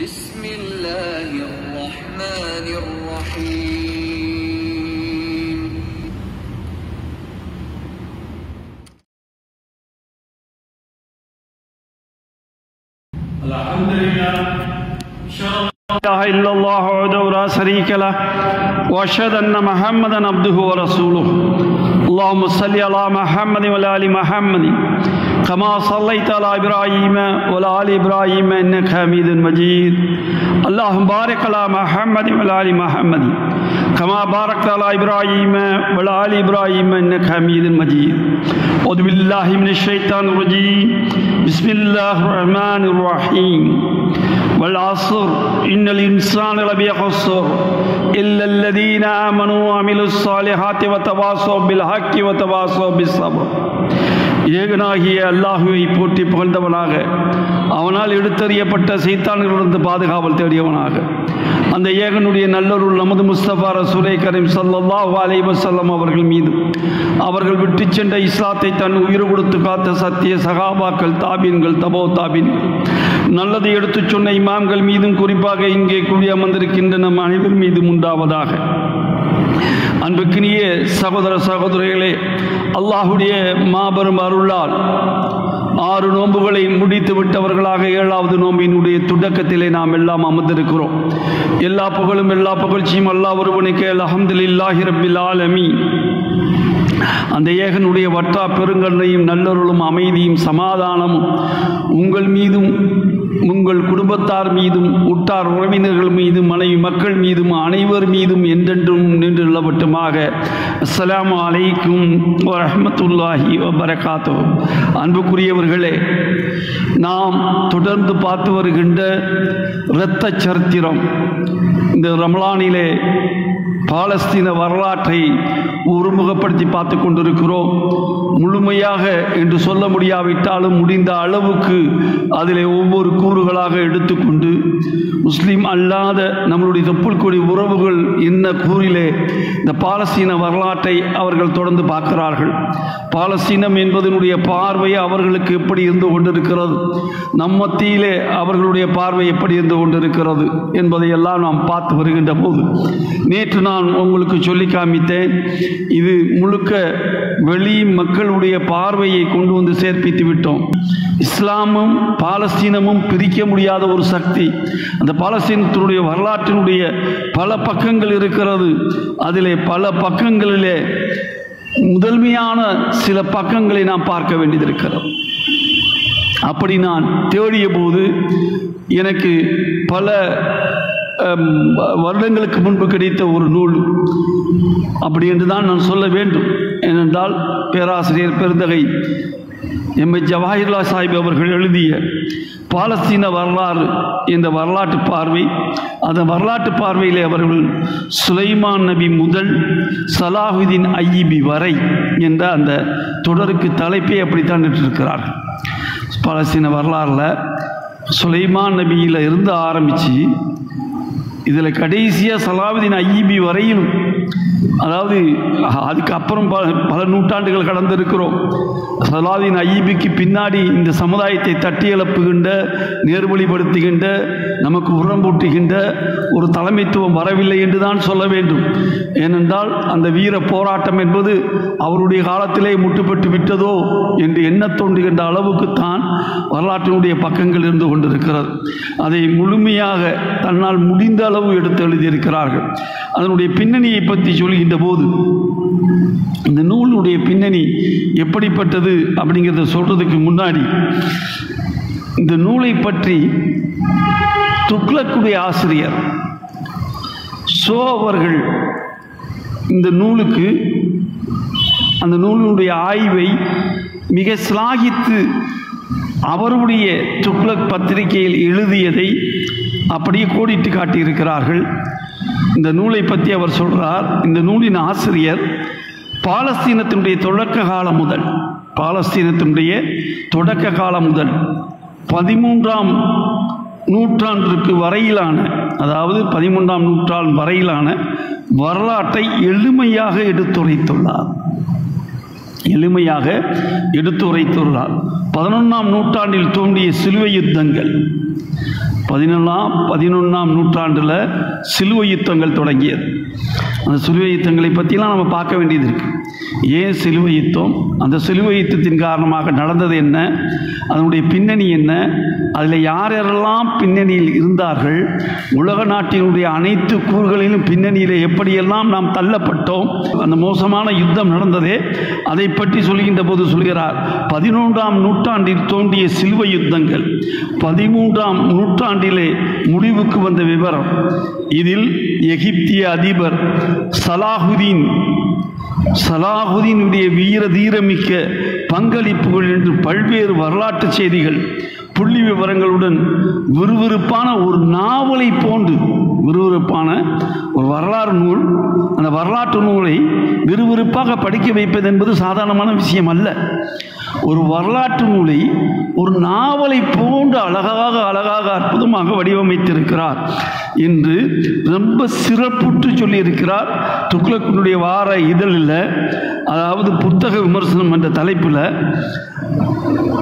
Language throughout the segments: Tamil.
بسم الله الرحمن الرحيم الحمد لله لا إله إلا الله وحده لا شريك له وأشهد أن محمدا عبده ورسوله اللهم صل على محمد وعلى آل محمد كما صليت على إبراهيم وعلى آل إبراهيم إنك حميد مجيد اللهم بارك على محمد وعلى آل محمد كما باركت على إبراهيم وعلى آل إبراهيم إنك حميد مجيد أعوذ بالله من الشيطان الرجيم بسم الله الرحمن الرحيم والعصر إن الإنسان لفي خسر إلا الذين آمنوا وعملوا الصالحات وتواصوا بالحق وتواصوا بالصبر. ஏகனாகிய அல்லாஹுவை போற்றி புகழ்ந்தவனாக, அவனால் எடுத்தறியப்பட்ட சைத்தான்களிலிருந்து பாதுகாவல் தேடியவனாக, அந்த ஏகனுடைய நல்லொருள் நமது முஸ்தபா ரசூலை கரீம் ஸல்லல்லாஹு அலைஹி வஸல்லம் அவர்கள் மீது, அவர்கள் விட்டு சென்ற இஸ்லாத்தை தன் உயிர் கொடுத்து காத்த சத்திய சகாபாக்கள், தாபீன்கள், தபோ தாபீன்கள், நல்லதை எடுத்துச் சொன்ன இமாம்கள் மீதும், குறிப்பாக இங்கே கூடி அமர்ந்திருக்கின்ற நம் அனைவர் மீதும் உண்டாவதாக. அன்புக்கினிய சகோதர சகோதரிகளே, அல்லாஹுடைய மாபெரும் அருளால் 6 நோன்புகளை முடித்து விட்டவர்களாக 7வது நோம்பினுடைய தொடக்கத்திலே நாம் எல்லாம் அமர்ந்திருக்கிறோம். எல்லா புகழும் எல்லா புகழ்ச்சியும் அல்லாஹ் ஒருவனுக்கே. அல்ஹம்துலில்லாஹி ரப்பில் ஆலமீன். அந்த ஏகனுடைய வற்றா பெருங்கருணையும் நல்லருளும் அமைதியும் சமாதானமும் உங்கள் மீதும், உங்கள் குடும்பத்தார் மீதும், உற்றார் உறவினர்கள் மீதும், மனைவி மக்கள் மீதும், அனைவர் மீதும் என்றென்றும் நின்றுள்ளவட்டுமாக. அஸ்ஸலாமு அலைக்கும் வரஹ்மத்துல்லாஹி வபரகாத்துஹு. அன்புக்குரியவர்களே, நாம் தொடர்ந்து பார்த்து வருகின்ற இரத்த சரித்திரம், இந்த ரமலானிலே பாலஸ்தீன வரலாற்றை ஒருமுகப்படுத்தி பார்த்து கொண்டிருக்கிறோம். முழுமையாக என்று சொல்ல முடியாவிட்டாலும் முடிந்த அளவுக்கு அதிலே ஒவ்வொரு கூறுகளாக எடுத்துக்கொண்டு, முஸ்லீம் அல்லாத நம்மளுடைய தொப்புள் கொடி உறவுகள் என்ன கூறிலே இந்த பாலஸ்தீன வரலாற்றை அவர்கள் தொடர்ந்து பார்க்கிறார்கள். பாலஸ்தீனம் என்பதனுடைய பார்வை அவர்களுக்கு எப்படி இருந்து கொண்டிருக்கிறது, நம் மத்தியிலே அவர்களுடைய பார்வை எப்படி இருந்து கொண்டிருக்கிறது என்பதையெல்லாம் நாம் பார்த்து வருகின்ற போது, நேற்று நான் உங்களுக்கு சொல்லி காமித்தேன், இது முழுக்க வெளி மக்களுடைய பார்வையை கொண்டு வந்து சேர்ப்பித்து விட்டோம். இஸ்லாமும் பாலஸ்தீனமும் பிரிக்க முடியாத ஒரு சக்தி. அந்த பாலஸ்தீனத்தினுடைய வரலாற்றினுடைய பல பக்கங்கள் இருக்கிறது. அதிலே பல பக்கங்களிலே முதன்மையான சில பக்கங்களை நாம் பார்க்க வேண்டியதிருக்கிறது. அப்படி நான் தேடிய போது எனக்கு பல வருடங்களுக்கு முன்பு கிடைத்த ஒரு நூல், அப்படி என்று தான் நான் சொல்ல வேண்டும். ஏனென்றால் பேராசிரியர் பெருந்தகை எம்ஐ ஜவாஹிர்லா சாஹிப் அவர்கள் எழுதிய பாலஸ்தீன வரலாறு என்ற வரலாற்று பார்வை, அந்த வரலாற்று பார்வையிலே அவர்கள் சுலைமான் நபி முதல் சலாஹுதீன் ஐயூபி வரை என்ற அந்த தொடருக்கு தலைப்பை அப்படித்தான் இட்டிருக்கிறார்கள். பாலஸ்தீன வரலாறில் சுலைமான் நபியில் இருந்து ஆரம்பித்து இதில் கடைசியாக சலாஹுதீன் ஐயூபி வரையிலும், அதாவது அதுக்கு அப்புறம் பல நூற்றாண்டுகள் கடந்திருக்கிறோம். சலாஹுதீன் ஐயூபிக்கு பின்னாடி இந்த சமுதாயத்தை தட்டி எழுப்புகின்ற, நேர்வழிப்படுத்துகின்ற, நமக்கு உரம்பூட்டுகின்ற ஒரு தலைமைத்துவம் வரவில்லை என்று தான் சொல்ல வேண்டும். ஏனென்றால் அந்த வீர போராட்டம் என்பது அவருடைய காலத்திலே முட்டுப்பட்டு விட்டதோ என்று எண்ண தோன்றுகின்ற அளவுக்குத்தான் வரலாற்றினுடைய பக்கங்கள் இருந்து கொண்டிருக்கிறது. அதை முழுமையாக தன்னால் முடிந்த அளவு எடுத்து எழுதியிருக்கிறார்கள். அதனுடைய பின்னணியை பற்றி சொல்கின்ற போது, இந்த நூலுடைய பின்னணி எப்படிப்பட்டது அப்படிங்கிறத சொல்றதுக்கு முன்னாடி, இந்த நூலை பற்றி துக்ளக்குடைய ஆசிரியர் ஷோ அவர்கள் இந்த நூலுக்கு, அந்த நூலினுடைய ஆய்வை மிக சிலாகித்து அவருடைய துக்ளக் பத்திரிகையில் எழுதியதை அப்படியே கோடிட்டு காட்டியிருக்கிறார்கள். இந்த நூலை பற்றி அவர் சொல்றார். இந்த நூலின் ஆசிரியர் பாலஸ்தீனத்தினுடைய தொடக்க காலம் முதல், பாலஸ்தீனத்தினுடைய தொடக்க காலம் முதல் 13ஆம் நூற்றாண்டிற்கு வரையிலான, அதாவது 13ஆம் நூற்றாண்டு வரையிலான வரலாற்றை எளிமையாக எடுத்துரைத்துள்ளார். 11ஆம் நூற்றாண்டில் தோன்றிய சிலுவை யுத்தங்கள், 11ஆம் நூற்றாண்டில் சிலுவை யுத்தங்கள் தொடங்கியது. அந்த சிலுவை யுத்தங்களை பற்றிலாம் நம்ம பார்க்க வேண்டியது இருக்குது. ஏன் சிலுவை யுத்தம், அந்த சிலுவை யுத்தத்தின் காரணமாக நடந்தது என்ன, அதனுடைய பின்னணி என்ன, அதில் யாரெல்லாம் பின்னணியில் இருந்தார்கள், உலக நாட்டினுடைய அனைத்து கூறுகளிலும் பின்னணியில் எப்படியெல்லாம் நாம் தள்ளப்பட்டோம், அந்த மோசமான யுத்தம் நடந்ததே அதை பற்றி சொல்கின்ற போது சொல்கிறார், 11ஆம் நூற்றாண்டில் தோன்றிய சிலுவை யுத்தங்கள் 13ஆம் நூற்றாண்டிலே முடிவுக்கு வந்த விவரம். இதில் எகிப்திய அதிபர் சலாஹுதீனுடைய வீர தீரமிக்க பங்களிப்புகள் என்று பல்வேறு வரலாற்று செய்திகள் புள்ளி விவரங்களுடன் விறுவிறுப்பான ஒரு நாவலை போன்று விறுவிறுப்பான ஒரு வரலாறு நூல். அந்த வரலாற்று நூலை விறுவிறுப்பாக படிக்க வைப்பது என்பது சாதாரணமான விஷயம் அல்ல. ஒரு வரலாற்று நூலை ஒரு நாவலை போன்று அழகாக அற்புதமாக வடிவமைத்திருக்கிறார் என்று ரொம்ப சிறப்புற்று சொல்லியிருக்கிறார். துக்ளக்கினுடைய வார இதழில், அதாவது புத்தக விமர்சனம் என்ற தலைப்பில்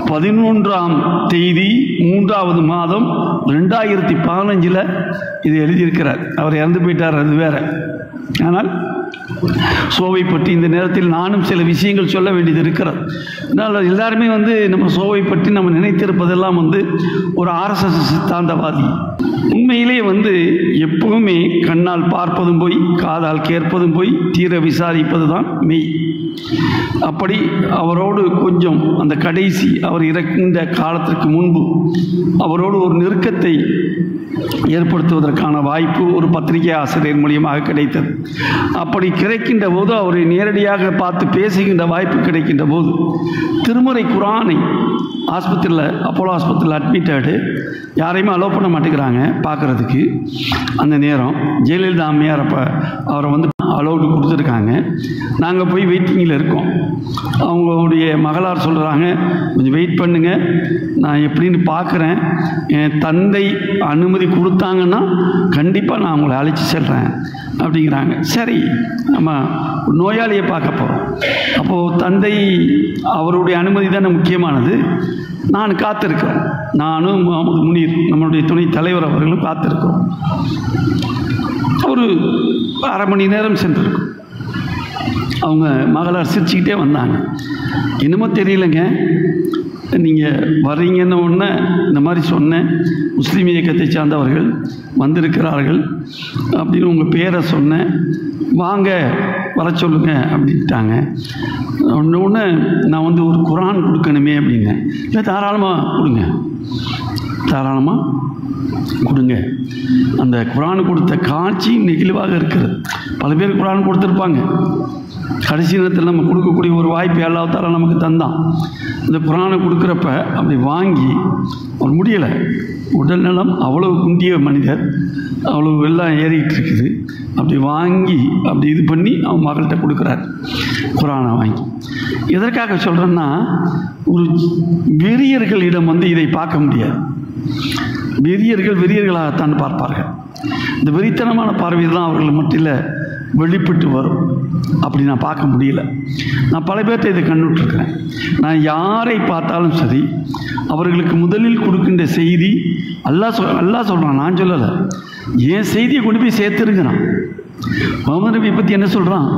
11ஆம் தேதி 3வது மாதம் 2015 இது எழுதியிருக்கிறார். அவர் இறந்து போயிட்டார், அது வேற. ஆனால் சோவை பற்றி இந்த நேரத்தில் நானும் சில விஷயங்கள் சொல்ல வேண்டியது இருக்கிறது. அதனால் எல்லாருமே நம்ம சோவை பற்றி நம்ம நினைத்திருப்பதெல்லாம் ஒரு RSS சித்தாந்தவாதி. உண்மையிலே எப்பவுமே கண்ணால் பார்ப்பதும் போய், காதால் கேட்பதும் போய், தீர விசாரிப்பது தான் மெய். அப்படி அவரோடு கொஞ்சம் அந்த கடைசி அவர் இறக்கின்ற காலத்திற்கு முன்பு அவரோடு ஒரு நெருக்கத்தை ஏற்படுத்துவதற்கான வாய்ப்பு ஒரு பத்திரிகை ஆசிரியர் மூலியமாக கிடைத்தது. அப்படி கிடைக்கின்ற போது, அவரை நேரடியாக பார்த்து பேசுகின்ற வாய்ப்பு கிடைக்கின்ற போது, திருமறை குரானை ஆஸ்பத்திரியில், அப்போலோ ஆஸ்பத்திரியில் அட்மிட்டடு, யாரையுமே அலோவ் பண்ண மாட்டேங்கிறாங்க பார்க்குறதுக்கு. அந்த நேரம் ஜெயலலிதா அம்மையார் அப்போ அவரை அலோவ்டு கொடுத்துருக்காங்க. நாங்கள் போய் வெயிட்டிங்கில் இருக்கோம். அவங்களுடைய மகளார் சொல்கிறாங்க, கொஞ்சம் வெயிட் பண்ணுங்க, நான் எப்படின்னு பார்க்குறேன், என் தந்தை அனுமதி கொடுத்தாங்கன்னா கண்டிப்பாக நான் அவங்கள அழைச்சி செல்கிறேன் அப்படிங்கிறாங்க. சரி, நம்ம நோயாளியை பார்க்க போகிறோம். அப்போது தந்தை அவருடைய அனுமதி தானே முக்கியமானது. நான் காத்திருக்கிறேன், நானும் முகமது முனீர் நம்மளுடைய துணை தலைவர் அவர்களும் காத்திருக்கிறோம். ஒரு அரை மணி நேரம் சென்றிருக்கும். அவங்க மகளார் சிரிச்சுக்கிட்டே வந்தாங்க. என்னமோ தெரியலைங்க, நீங்கள் வர்றீங்கன்னு ஒன்று இந்த மாதிரி சொன்னேன், முஸ்லீம் இயக்கத்தை சார்ந்தவர்கள் வந்திருக்கிறார்கள் அப்படின்னு உங்கள் பேரை சொன்னேன், வாங்க வர சொல்லுங்க அப்படின்ட்டாங்க. ஒன்று நான் ஒரு குரான் கொடுக்கணுமே அப்படின்னேன். இல்லை, தாராளமாக கொடுங்க, தாராளமாக கொடுங்க. அந்த குரான் கொடுத்த காட்சி நெகிழ்வாக இருக்கிறது. பல பேர் குரான் கொடுத்துருப்பாங்க, கடைசி நேரத்தில் நம்ம கொடுக்கக்கூடிய ஒரு வாய்ப்பு அல்லாஹ் தஆலா நமக்கு தந்தான். இந்த குரானை கொடுக்குறப்ப அப்படி வாங்கி ஒரு முடியலை, உடல்நலம் அவ்வளவு குண்டிய மனிதர், அவ்வளவு எல்லாம் ஏறிக்கிட்டு இருக்குது, அப்படி வாங்கி அப்படி இது பண்ணி அவன் மகள்கிட்ட கொடுக்குறார் குரானை வாங்கி. எதற்காக சொல்கிறேன்னா, ஒரு வெறியர்களிடம் இதை பார்க்க முடியாது. வெறியர்களாகத்தான் பார்ப்பார்கள். இந்த வெறித்தனமான பார்வையில் தான் அவர்கள் மத்தியில் வெளிப்பட்டு வரும். அப்படி நான் பார்க்க முடியல. நான் பல பேர்கிட்ட இதை கண்டுட்ருக்கிறேன். நான் யாரை பார்த்தாலும் சரி, அவர்களுக்கு முதலில் கொடுக்கின்ற செய்தி அல்லாஹ் சொல்கிறான், நான் சொல்லலை, என் செய்தியை கொண்டு போய் சேர்த்துருங்கிறான். முகமது நபியை பற்றி என்ன சொல்கிறான்,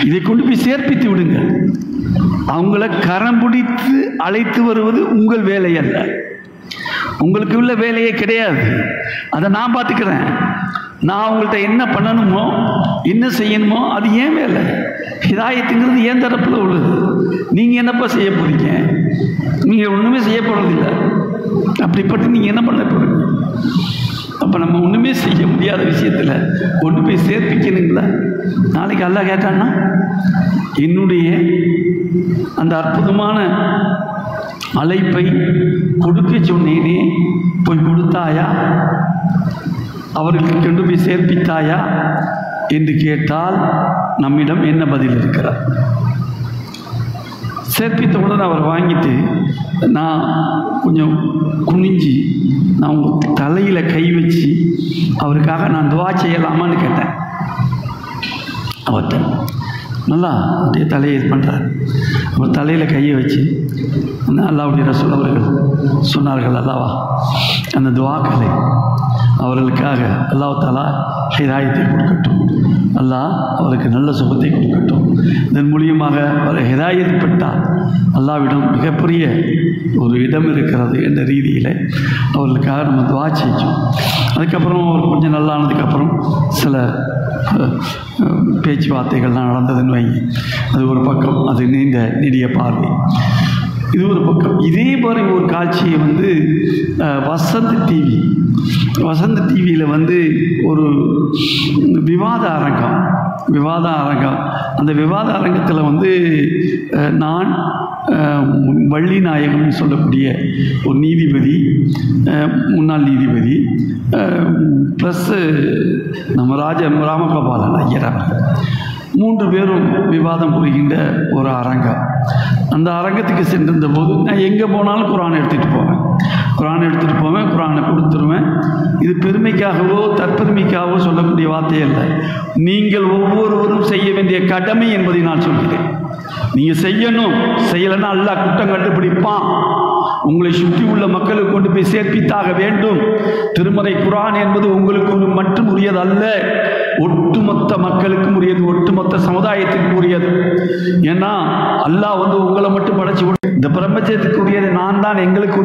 இதை கொண்டு போய் சேர்ப்பித்து விடுங்க. அவங்கள கரம் பிடித்து அழைத்து வருவது உங்கள் வேலை அல்ல, உங்களுக்கு உள்ள வேலையே கிடையாது. அதை நான் பார்த்துக்கிறேன். நான் அவங்கள்ட்ட என்ன பண்ணணுமோ, என்ன செய்யணுமோ அது ஏன் வேலை. ஹிதாயத்துங்கிறது ஏன் தரப்பில் உள்ளது. நீங்கள் என்னப்பா செய்ய போகிறீங்க? நீங்கள் ஒன்றுமே செய்ய போகிறதில்ல. அப்படிப்பட்டு நீங்கள் என்ன பண்ண போகிறீங்க? அப்போ நம்ம ஒன்றுமே செய்ய முடியாத விஷயத்தில் கொண்டு போய் சேர்ப்பிக்கணுங்களா? நாளைக்கு அல்லாஹ் கேட்டான்னா, என்னுடைய அந்த அற்புதமான அழைப்பை கொடுக்க சொன்னேனே, போய் கொடுத்தாயா, அவர்களுக்கு கொண்டு போய் சேர்ப்பித்தாயா என்று கேட்டால் நம்மிடம் என்ன பதில் இருக்கிறார்? சேர்ப்பித்தவுடன் அவர் வாங்கிட்டு, நான் கொஞ்சம் குனிஞ்சி நான் உங்கள் தலையில் கை வச்சு அவருக்காக நான் துவா செய்யலாமான்னு கேட்டேன். அவர்கிட்ட நல்லா அப்படியே தலையை இது பண்ணுறார். அவர் தலையில் கையை வச்சு, அல்லாஹ்வுடைய ரசூல் அவர்கள் சொன்னார்கள், அல்லாஹ் அந்த துஆக்களை அவர்களுக்காக அல்லாஹ் தஆலா ஹிதாயத்தை கொடுக்கட்டும். அல்லாஹ் அவருக்கு நல்ல சுகத்தை கொடுக்கட்டும். இதன் மூலியமாக அவர் ஹிதாயத் பெற்றால் அல்லாஹ்விடம் மிகப்பெரிய ஒரு இடம் இருக்கிறது என்ற ரீதியில் அவர்களுக்காக நம்ம துஆ செய்வோம். அதுக்கப்புறம் அவர் கொஞ்சம் நல்லானதுக்கப்புறம் சில பேச்சுவார்த்தைகள்லாம் நடந்ததுன்னு வைங்க. அது ஒரு பக்கம், அது நீடிய பார்வை. இது ஒரு பக்கம். இதே மாதிரி ஒரு காட்சியை வந்து வசந்த் டிவியில் வந்து ஒரு விவாத அரங்கம் அந்த விவாத அரங்கத்தில் வந்து நான் வள்ளி நாயகம் சொல்லக்கூடிய ஒரு நீதிபதி, முன்னாள் நீதிபதி, ப்ளஸ் நம்ம ராமகோபாலன் ஐயர் அவர்கள் 3 பேரும் விவாதம் புரிகின்ற ஒரு அரங்கம். அந்த அரங்கத்துக்கு சென்றிருந்த போது நான் எங்கே போனாலும் குர்ஆன் எடுத்துகிட்டு போவேன், குர்ஆனை கொடுத்துருவேன். இது பெருமைக்காகவோ தற்பெருமைக்காகவோ சொல்லக்கூடிய வார்த்தை அல்ல. நீங்கள் ஒவ்வொருவரும் செய்ய வேண்டிய கடமை என்பதை நான் சொல்கிறேன். நீங்கள் செய்யணும், செய்யலைன்னா அல்லாஹ் குற்றம் கண்டுபிடிப்பான். உங்களை சுற்றி உள்ள மக்களுக்கு கொண்டு போய் சேர்ப்பித்தாக வேண்டும். திருமறை குர்ஆன் என்பது உங்களுக்கு மட்டும் உரியது அல்ல, ஒட்டுமொத்த மக்களுக்கும் உரியது, ஒட்டுமொத்த சமுதாயத்துக்கும் உரியது. ஏன்னா அல்லாஹ் வந்து உங்களை மட்டும் படைச்சு இந்த பிரபஞ்சத்துக்கு உரியது நான் தான், எங்களுக்கு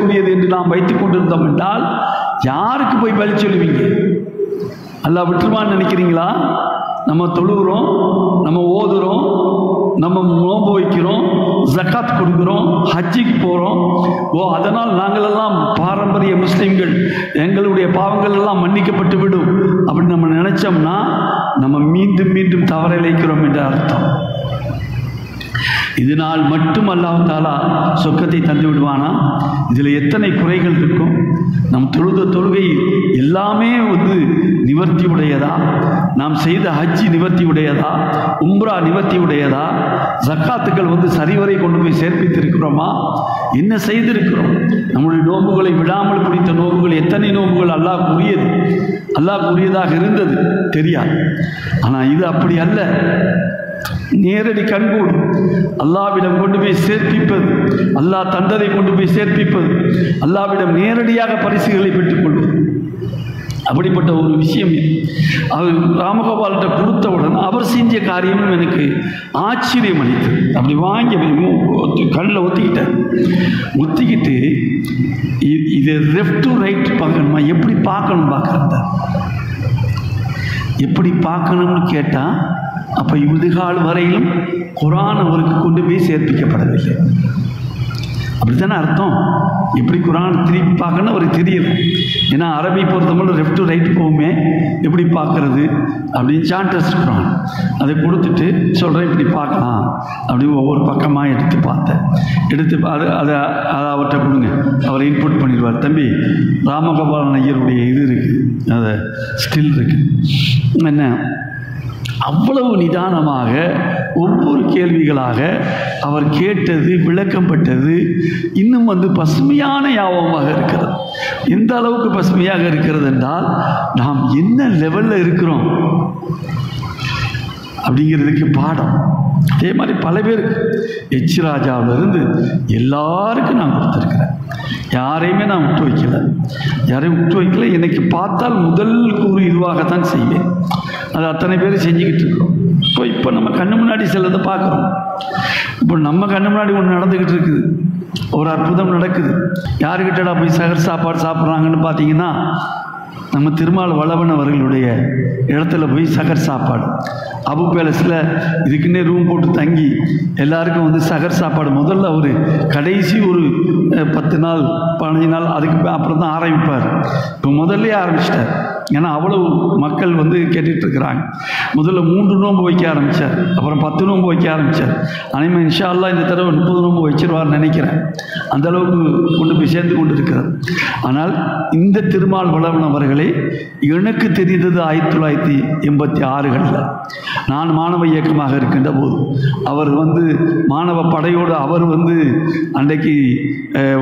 உரியது என்று நாம் வைத்துக் கொண்டிருந்தோம் என்றால் யாருக்கு போய் பலி சொல்லுவீங்க? அல்லாஹ் விட்டுருவான்னு நினைக்கிறீங்களா? நம்ம தொழுகிறோம், நம்ம ஓதுறோம், நம்ம நோன்பு வைக்கிறோம், ஜக்காத் கொடுக்குறோம், ஹஜ்ஜிக்கு போகிறோம். அதனால் நாங்களெல்லாம் பாரம்பரிய முஸ்லீம்கள், எங்களுடைய பாவங்கள் எல்லாம் மன்னிக்கப்பட்டு விடும் அப்படின்னு நம்ம நினைச்சோம்னா நம்ம மீண்டும் மீண்டும் தவறிழைக்கிறோம் என்ற அர்த்தம். இதனால் மட்டும் அல்லாஹ் தஆலா சொர்க்கத்தை தந்து விடுவானா? இதில் எத்தனை குறைகள் இருக்கும்? நம் தொழுகை எல்லாமே வந்து நிவர்த்தி உடையதா? நாம் செய்த ஹஜ்ஜி நிவர்த்தி உடையதா? உம்ரா நிவர்த்தி உடையதா? ஜக்காத்துக்கள் வந்து சரிவரை கொண்டு போய் சேர்ப்பித்திருக்கிறோமா? என்ன செய்திருக்கிறோம்? நம்முடைய நோன்புகளை விடாமல் பிடித்த நோன்புகள் எத்தனை நோன்புகள் அல்லாஹ்வுக்கு உரியதாக இருந்தது தெரியாது. ஆனால் இது அப்படி அல்ல. நேரடி கண்கூடு அல்லாஹ்விடம் கொண்டு போய் சேர்ப்பிப்பது, அல்லாஹ் தந்ததை கொண்டு போய் சேர்ப்பிப்பது, அல்லாஹ்விடம் நேரடியாக பரிசுகளை பெற்றுக்கொள்வது, அப்படிப்பட்ட ஒரு விஷயம் இது. அவர் ராமகோபால்கிட்ட கொடுத்தவுடன் அவர் செஞ்ச காரியமும் எனக்கு ஆச்சரியம் அளித்தது. அப்படி வாங்கி கண்ணில் ஒத்திக்கிட்டு இது லெஃப்ட் டு ரைட் பார்க்கணுமா, எப்படி பார்க்கறது, எப்படி பார்க்கணும்னு கேட்டால் அப்போ இதுகால வரையிலும் குர்ஆன் அவருக்கு கொண்டு போய் சேர்ப்பிக்கப்படவில்லை. அப்படித்தானே அர்த்தம்? எப்படி குர்ஆன் திருப்பி பார்க்கணும் அவருக்கு தெரியல. ஏன்னா அரபி பொறுத்தவரை லெஃப்ட் டு ரைட் போகுமே, எப்படி பார்க்கறது அப்படின்னு சாண்டர்ஸ் குர்ஆன் அதை கொடுத்துட்டு சொல்கிறேன், இப்படி பார்க்கலாம் அப்படின்னு ஒவ்வொரு பக்கமாக எடுத்து பார்த்தேன். அதை அவர்கிட்ட கொடுங்க, அவர் இன்புட் பண்ணிடுவார். தம்பி, ராமகோபாலன் ஐயருடைய இது இருக்குது, அதை ஸ்டில் இருக்குது. என்ன அவ்வளவு நிதானமாக ஒவ்வொரு கேள்விகளாக அவர் கேட்டது, விளக்கப்பட்டது இன்னும் வந்து பசுமையான ஞாபகமாக இருக்கிறது. எந்த அளவுக்கு பசுமையாக இருக்கிறது என்றால் நாம் என்ன லெவலில் இருக்கிறோம் அப்படிங்கிறதுக்கு பாடம். அதே மாதிரி பல பேருக்கு எச் ராஜாவிலிருந்து எல்லாருக்கும் நான் கொடுத்துருக்கிறேன். யாரையுமே நான் விட்டு வைக்கல. எனக்கு பார்த்தால் முதல் கூறு இதுவாகத்தான் செய்வேன். அது அத்தனை பேர் செஞ்சுக்கிட்டு இருக்கோம். இப்போ நம்ம கண்ணு முன்னாடி சிலதை பார்க்குறோம். இப்போ நம்ம கண்ணு முன்னாடி ஒன்று நடந்துக்கிட்டு இருக்குது, ஒரு அற்புதம் நடக்குது. யாருக்கிட்டடா போய் சகர் சாப்பாடு சாப்பிட்றாங்கன்னு பார்த்தீங்கன்னா நம்ம திருமால் வளவன் அவர்களுடைய இடத்துல போய் சகர் சாப்பாடு அபு பேலஸில் இதுக்குன்னே ரூம் போட்டு தங்கி எல்லாருக்கும் வந்து சகர் சாப்பாடு முதல்ல ஒரு கடைசி ஒரு 10 நாள் 15 நாள் அதுக்கு அப்புறம் தான் ஆரம்பிப்பார். இப்போ முதல்ல ஆரம்பிச்சிட்டார். ஏன்னா அவ்வளவு மக்கள் வந்து கேட்டுட்ருக்கிறாங்க. முதல்ல 3 நோன்பு வைக்க ஆரம்பித்தார், அப்புறம் 10 நோன்பு வைக்க ஆரம்பித்தார். அனைவரும் இன்ஷா அல்லாஹ் இந்த தடவை 30 நோன்பு வச்சிருவார்னு நினைக்கிறேன். அந்தளவுக்கு கொண்டு போய் சேர்ந்து கொண்டு இருக்கிறார். ஆனால் இந்த திருமால் வளவன் அவர்களே எனக்கு தெரிந்தது 1986களில் நான் மாணவ இயக்கமாக இருக்கின்ற போது அவர் வந்து மாணவ படையோடு அவர் வந்து அன்றைக்கு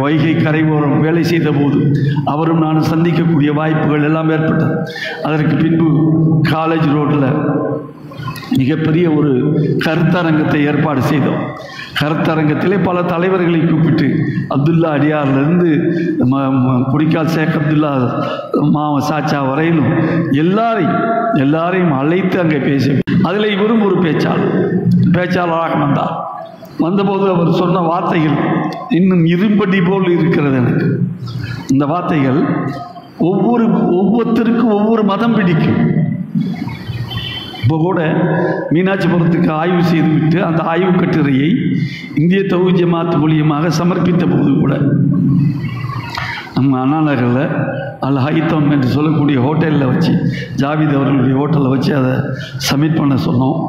வைகை கரையோரம் வேலை செய்த போது அவரும் நானும் சந்திக்கக்கூடிய வாய்ப்புகள் எல்லாம் ஏற்பட்டது. அதற்கு பின்பு காலேஜ் ரோட்டில் மிகப்பெரிய ஒரு கருத்தரங்கத்தை ஏற்பாடு செய்தோம். கருத்தரங்கத்திலே பல தலைவர்களை கூப்பிட்டு அப்துல்லா அடியார்லேருந்து குடிக்கால் ஷேக் அப்துல்லா மாமா சாச்சா வரையிலும் எல்லாரையும் அழைத்து அங்கே பேசி, அதில் இவரும் ஒரு பேச்சாளராக வந்தார். வந்தபோது அவர் சொன்ன வார்த்தைகள் இன்னும் இரும்படி போல் இருக்கிறது எனக்கு. இந்த வார்த்தைகள் ஒவ்வொருத்தருக்கும் ஒவ்வொரு மதம் பிடிக்கும். இப்போ கூட மீனாட்சிபுரத்துக்கு ஆய்வு செய்துவிட்டு அந்த ஆய்வு கட்டுரையை இந்திய தௌஹீத் ஜமாத் மூலியமாக சமர்ப்பித்த போது கூட நம்ம அண்ணா நகரில் அல் ஹைத்தம் என்று சொல்லக்கூடிய ஹோட்டலில் வச்சு, ஜாவித் அவர்களுடைய ஹோட்டலில் வச்சு அதை சப்மிட் பண்ண சொன்னோம்.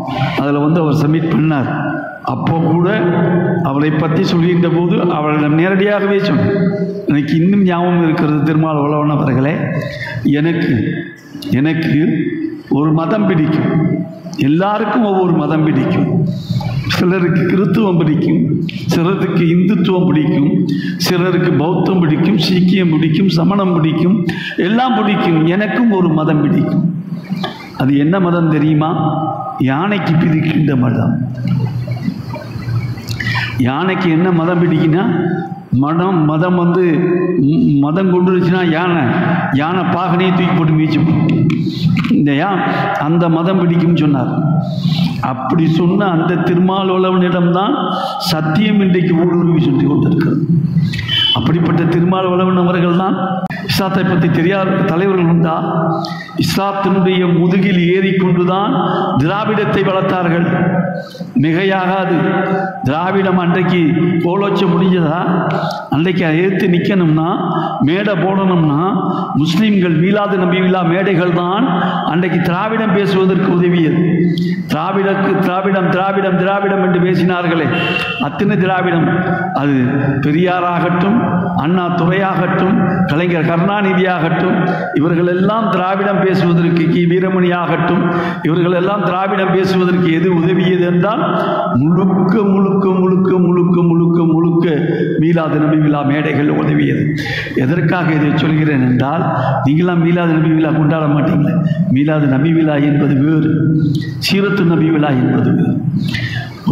அதில் அவர் சப்மிட் பண்ணார். அப்போ கூட அவளை பற்றி சொல்கின்ற போது அவளிடம் நேரடியாகவே சொன்னேன். எனக்கு இன்னும் ஞாபகம் இருக்கிறது, திருமால் உழவன் அவர்களே, எனக்கு ஒரு மதம் பிடிக்கும். எல்லாருக்கும் ஒவ்வொரு மதம் பிடிக்கும். சிலருக்கு கிறித்துவம் பிடிக்கும், சிலருக்கு இந்துத்துவம் பிடிக்கும், சிலருக்கு பௌத்தம் பிடிக்கும், சீக்கியம் பிடிக்கும், சமணம் பிடிக்கும், எல்லாம் பிடிக்கும். எனக்கும் ஒரு மதம் பிடிக்கும். அது என்ன மதம் தெரியுமா? யானைக்கு பிடிக்கின்ற மதம். யானைக்கு என்ன மதம் பிடிக்குன்னா, மதம் மதம் கொண்டுருச்சுன்னா யானை பாகனையை தூக்கி போட்டு மீச்சு இல்லையா, அந்த மதம் பிடிக்கும் சொன்னார். அப்படி சொன்ன அந்த திருமாவளவனிடம்தான் சத்தியம் இன்றைக்கு ஊடுருவி சொல்லி கொண்டிருக்கிறது. அப்படிப்பட்ட திருமாவளவன் அவர்கள் தான். இஸ்லாத்தை பற்றி தெரியாத தலைவர்கள் உண்டா? இஸ்லாத்தினுடைய முதுகில் ஏறிக்கொண்டுதான் திராவிடத்தை வளர்த்தார்கள். மிகையாகாது. திராவிடம் அன்றைக்கு கோலோச்ச முடிஞ்சதா? அன்றைக்கு எதிர்த்து நிற்கணும்னா, மேடை போடணும்னா, முஸ்லீம்கள் மீலாது நபி விழா மேடைகள் தான் அன்றைக்கு திராவிடம் பேசுவதற்கு உதவியது. திராவிடம் என்று பேசினார்களே, அத்தனை திராவிடம். அது பெரியாராகட்டும், அண்ணா துரையாகட்டும், கலைஞர் கருணாநிதியாகட்டும், இவர்களெல்லாம் திராவிடம் பேசுவதற்கு, வீரமணி ஆகட்டும், இவர்களெல்லாம் திராவிடம் பேசுவதற்கு எது உதவியது என்றால் முழுக்க முழுக்க முழுக்க முழுக்க முழுக்க முழுக்க மீலாது நபி விழா மேடைகள் உதவியது. எதற்காக இதை சொல்கிறேன் என்றால், நீங்களாம் மீலாது நபி விழா கொண்டாட மாட்டீங்களே. மீலாது நபி விழா என்பது வேறு, சீரத்து நபி விழா என்பது வேறு.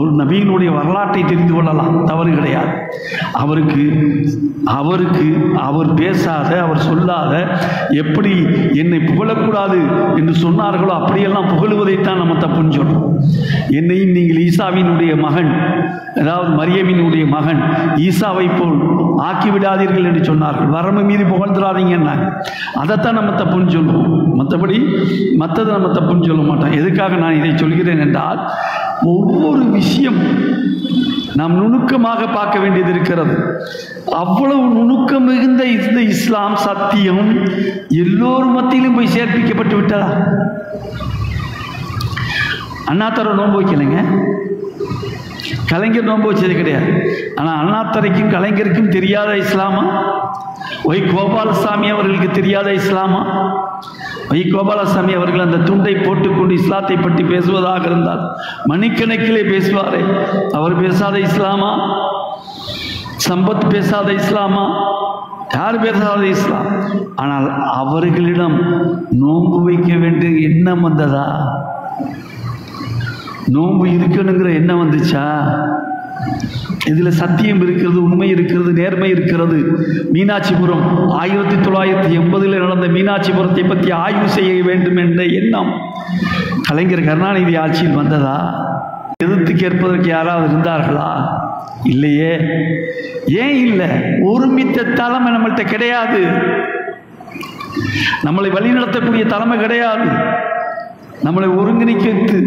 ஒரு நபியினுடைய வரலாற்றை தெரிந்து கொள்ளலாம், தவறு கிடையாது. அவருக்கு அவர் பேசாத, அவர் சொல்லாத, எப்படி என்னை புகழக்கூடாது என்று சொன்னார்களோ அப்படியெல்லாம் புகழுவதைத்தான் நம்ம தப்புன்னு சொல்றோம். என்னையும் நீங்கள் ஈசாவினுடைய மகன், அதாவது மரியமினுடைய மகன் ஈசாவை போல் ஆக்கிவிடாதீர்கள் என்று சொன்னார்கள். வரம்பு மீறி புகழ்ந்துடாதீங்கன்னா அதைத்தான் நம்ம தப்புன்னு சொல்லுவோம். மற்றபடி மற்றதை நம்ம தப்புன்னு சொல்ல மாட்டோம். எதுக்காக நான் இதை சொல்கிறேன் என்றால், ஒவ்வொரு விஷயம் நாம் நுணுக்கமாக பார்க்க வேண்டியது இருக்கிறது. அவ்வளவு நுணுக்கம் மிகுந்த இந்த இஸ்லாம் சத்தியம் எல்லோரும் மத்தியிலும் போய் சேர்ப்பிக்கப்பட்டு விட்டதா? அண்ணாத்தரை நோன்பு வைக்கலைங்க, கலைஞர் நோன்பு வச்சது கிடையாது. ஆனால் அண்ணாத்தரைக்கும் கலைஞருக்கும் தெரியாத இஸ்லாமா? ஒய் கோபாலசாமி அவர்களுக்கு தெரியாத இஸ்லாமா? ஒய் கோபாலசாமி அவர்கள் அந்த துண்டை போட்டுக்கொண்டு இஸ்லாத்தை பற்றி பேசுவதாக இருந்தால் மணிக்கணக்கிலே பேசுவாரே, அவர் பேசாத இஸ்லாமா? சம்பத் பேசாத இஸ்லாமா? யார் பேசாத இஸ்லாம்? ஆனால் அவர்களிடம் நோன்பு வைக்க வேண்டிய எண்ணம் வந்ததா? நோன்பு இருக்கணுங்கிற எண்ணம் வந்துச்சா? இதில் சத்தியம் இருக்கிறது, உண்மை இருக்கிறது, நேர்மை இருக்கிறது. மீனாட்சிபுரம் 1980 நடந்த மீனாட்சிபுரத்தை பற்றி ஆய்வு செய்ய வேண்டும் என்ற எண்ணம் கலைஞர் கருணாநிதி ஆட்சியில் வந்ததா? எதிர்த்து கேட்பதற்கு யாராவது இருந்தார்களா? இல்லையே. ஏன் இல்லை? ஒருமித்த தலைமை நம்மள்கிட்ட கிடையாது. நம்மளை வழிநடத்தக்கூடிய தலைமை கிடையாது. நம்மளை ஒருங்கிணைத்து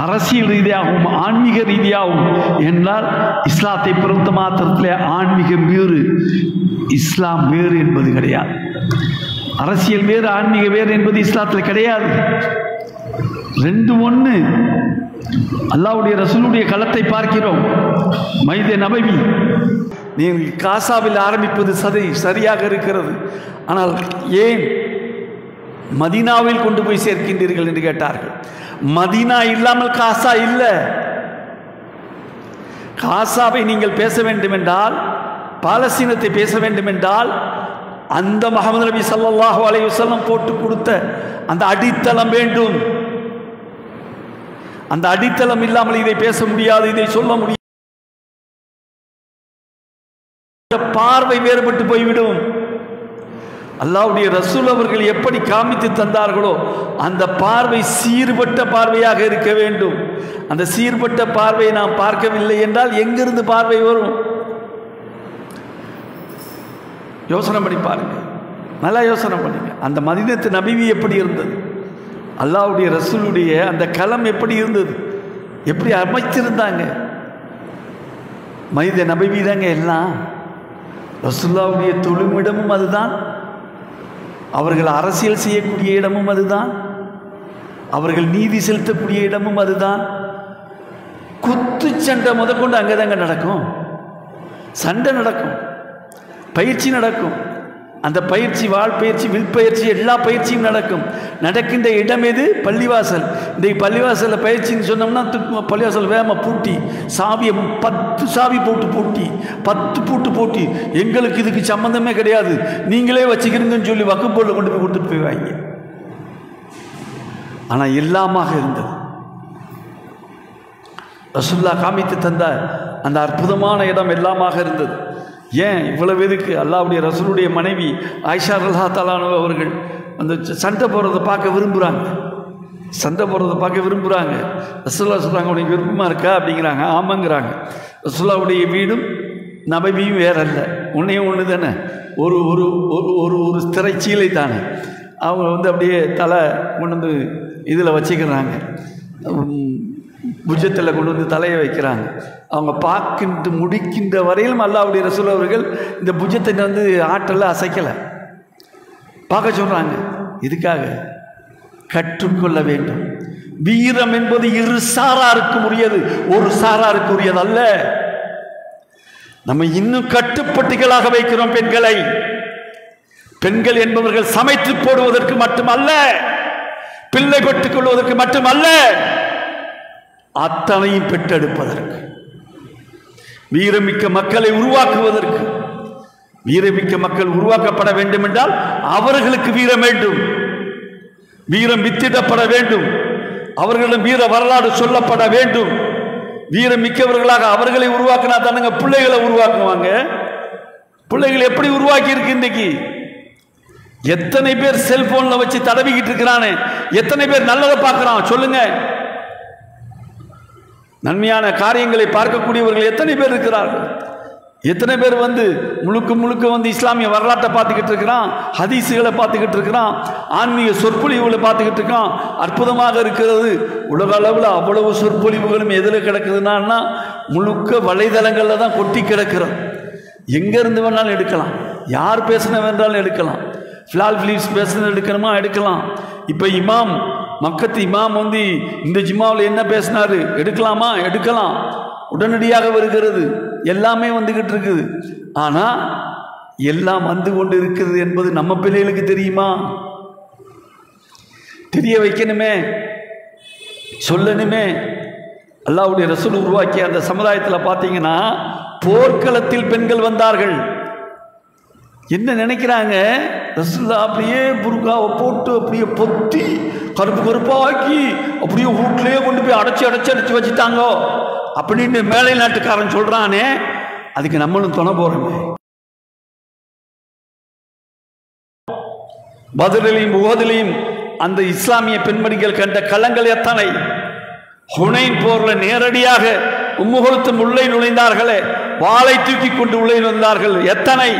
அரசியல் ரீதியாகவும் ஆன்மீக ரீதியாகவும் என்றால் இஸ்லாத்தை பொறுத்த மாத்திரத்திலே ஆன்மீகம் வேறு, இஸ்லாம் வேறு என்பது கிடையாது. அரசியல் வேறு, ஆன்மீக வேறு என்பது இஸ்லாத்தில் கிடையாது. ரெண்டு ஒன்று. அல்லாஹ்வுடைய ரசூலுடைய களத்தை பார்க்கிறோம். மைதே நபவி, நீங்கள் காசாவில் ஆரம்பிப்பது சரியாக இருக்கிறது, ஆனால் ஏன் மதீனாவில் கொண்டு போய் சேர்க்கின்றீர்கள் என்று கேட்டார்கள். மதீனா இல்லாமல் காசா இல்லை. காசாவை நீங்கள் பேச வேண்டும் என்றால், பாலஸ்தீனத்தை பேச வேண்டும் என்றால், அந்த முஹம்மது நபி ஸல்லல்லாஹு அலைஹி வஸல்லம் போட்டு கொடுத்த அந்த அடித்தளம் வேண்டும். அந்த அடித்தளம் இல்லாமல் இதை பேச முடியாது, இதை சொல்ல முடியாது. பார்வை வேறுபட்டு போய்விடும். அல்லாஹ்வுடைய ரசூல் அவர்கள் எப்படி காமித்து தந்தார்களோ அந்த பார்வை சீர்பட்ட பார்வையாக இருக்க வேண்டும். அந்த சீர்பட்ட பார்வையை நாம் பார்க்கவில்லை என்றால் எங்கிருந்து பார்வை வரும்? யோசனை பண்ணி பாருங்க, நல்லா யோசனை பண்ணுங்க. அந்த மதீனத்து நபிவி எப்படி இருந்தது, அல்லாஹ்வுடைய ரசூலுடைய அந்த களம் எப்படி இருந்தது, எப்படி அமைச்சிருந்தாங்க. மனித நபிவி தாங்க எல்லாம். ரசூலுல்லாஹ்வுடைய தொழுமிடமும் அதுதான், அவர்கள் அரசியல் செய்யக்கூடிய இடமும் அதுதான், அவர்கள் நீதி செலுத்தக்கூடிய இடமும் அதுதான். குத்து சண்டை முதற்கொண்டு அங்கே தாங்க நடக்கும். சண்டை நடக்கும், பயிற்சி நடக்கும். அந்த பயிற்சி, வாழ் பயிற்சி, வில் பயிற்சி, எல்லா பயிற்சியும் நடக்கும். நடக்கின்ற இடம் எது? பள்ளிவாசல். இன்றைக்கு பள்ளிவாசலில் பயிற்சின்னு சொன்னோம்னா பள்ளிவாசல் வேகமாக பூட்டி, சாவியை 10 சாவி போட்டு பூட்டி, 10 பூட்டு பூட்டி, எங்களுக்கு இதுக்கு சம்மந்தமே கிடையாது, நீங்களே வச்சுக்கிறீங்கன்னு சொல்லி வக்குப்போர்டில் கொண்டு போய் கொடுத்துட்டு போய்வாங்க. ஆனால் எல்லாமாக இருந்தது. ரசூலுல்லாஹ் காமித்து தந்த அந்த அற்புதமான இடம் எல்லாமாக இருந்தது. ஏன் இவ்வளவு எதுக்கு? அல்லாஹ்வுடைய ரசூலுடைய மனைவி ஆயிஷா ரலியல்லாஹு அன்ஹா அவர்கள் அந்த சண்டை போடுறதை பார்க்க விரும்புகிறாங்க, சண்டை போடுறதை பார்க்க விரும்புகிறாங்க. ரசூலுல்லாஹ் சொல்கிறாங்க, உனக்கு விருப்பமாக இருக்கா அப்படிங்கிறாங்க. ஆமாங்கிறாங்க. ரசூலுல்லாஹ்வுடைய வீடும் நபவியும் வேற இல்லை, ஒன்றே ஒன்று தானே, ஒரு ஒரு ஒரு ஒரு திரைச்சீலை தானே. அவங்க வந்து அப்படியே தலை கொண்டு வந்து இதில் வச்சுக்கிறாங்க, புஜத்தில் கொண்டு வந்து தலையை வைக்கிறாங்க. அவங்க பார்க்கின்ற முடிக்கின்ற வரையிலும் அல்லாஹ்வுடைய ரசூல் அவர்கள் இந்த புஜத்தை வந்து ஆற்றலை அசைக்கலை, பார்க்க சொல்கிறாங்க. இதுக்காக கற்றுக்கொள்ள வேண்டும். வீரம் என்பது இரு சாராருக்கு உரியது, ஒரு சாராருக்கு உரியது அல்ல. நம்ம இன்னும் கட்டுப்பட்டிகளாக வைக்கிறோம் பெண்களை. பெண்கள் என்பவர்கள் சமைத்து போடுவதற்கு மட்டுமல்ல, பிள்ளை பெற்றுக் கொள்வதற்கு மட்டுமல்ல, அத்தனையும் பெற்றெடுப்பதற்கு, வீரமிக்க மக்களை உருவாக்குவதற்கு. வீரமிக்க மக்கள் உருவாக்கப்பட வேண்டும் என்றால் அவர்களுக்கு வீரம் வேண்டும், வீரம் வித்திடப்பட வேண்டும், அவர்களிடம் வீர வரலாறு சொல்லப்பட வேண்டும். வீரம் மிக்கவர்களாக அவர்களை உருவாக்கினா தானுங்க பிள்ளைகளை உருவாக்குவாங்க. பிள்ளைகள் எப்படி உருவாக்கி இருக்கு இன்றைக்கு? எத்தனை பேர் செல்போன்ல வச்சு தடவிக்கிட்டு இருக்கிறானே, எத்தனை பேர் நல்லதை பார்க்கிறான் சொல்லுங்க? நன்மையான காரியங்களை பார்க்கக்கூடியவர்கள் எத்தனை பேர் இருக்கிறார்கள்? எத்தனை பேர் வந்து முழுக்க முழுக்க வந்து இஸ்லாமிய வரலாற்றை பார்த்துக்கிட்டு இருக்கிறான், ஹதீஸுகளை பார்த்துக்கிட்டு இருக்கிறான், ஆன்மீக சொற்பொழிவுகளை பார்த்துக்கிட்டு இருக்கான். அற்புதமாக இருக்கிறது. உலக அளவில் அவ்வளவு சொற்பொழிவுகளும் எதில் கிடக்குதுன்னா முழுக்க வலைதளங்களில் தான் கொட்டி கிடக்கிறது. எங்கேருந்து வேணாலும் எடுக்கலாம், யார் பேசின வேண்டாலும் எடுக்கலாம், ஃபிலால் ஃபிலிப்ஸ் பேசுனது எடுக்கணுமா எடுக்கலாம். இப்போ இமாம், மக்கத்து இமாம் வந்து இந்த ஜிம்மாவில் என்ன பேசினாரு எடுக்கலாமா எடுக்கலாம், உடனடியாக வருகிறது. எல்லாமே வந்துக்கிட்டு இருக்குது. ஆனால் எல்லாம் வந்து கொண்டு இருக்கிறது என்பது நம்ம பிள்ளைகளுக்கு தெரியுமா? தெரிய வைக்கணுமே, சொல்லணுமே. அல்லாஹ்வுடைய ரசூல் உருவாக்கிய அந்த சமுதாயத்தில் பார்த்தீங்கன்னா போர்க்களத்தில் பெண்கள் வந்தார்கள். என்ன நினைக்கிறாங்க? ரசூலுல்லாஹ் அப்படியே புர்காவை போட்டு அப்படியே பொத்தி கருப்பு கருப்பாக்கி அப்படியே வீட்டிலேயே கொண்டு போய் அடைச்சி அடைச்சி அடைச்சி வச்சுட்டாங்க அப்படின்னு மேலை நாட்டுக்காரன் சொல்றானே, அதுக்கு நம்மளும் துணை போறோமே. பத்ரிலையும் உஹதிலையும் அந்த இஸ்லாமிய பெண்மணிகள் கண்ட களங்கள் எத்தனை! ஹுனைன் போர்ல நேரடியாக உம்மு குல்தும் உள்ளே நுழைந்தார்களே, வாளை தூக்கி கொண்டு உள்ளே நுழைந்தார்கள் எத்தனை!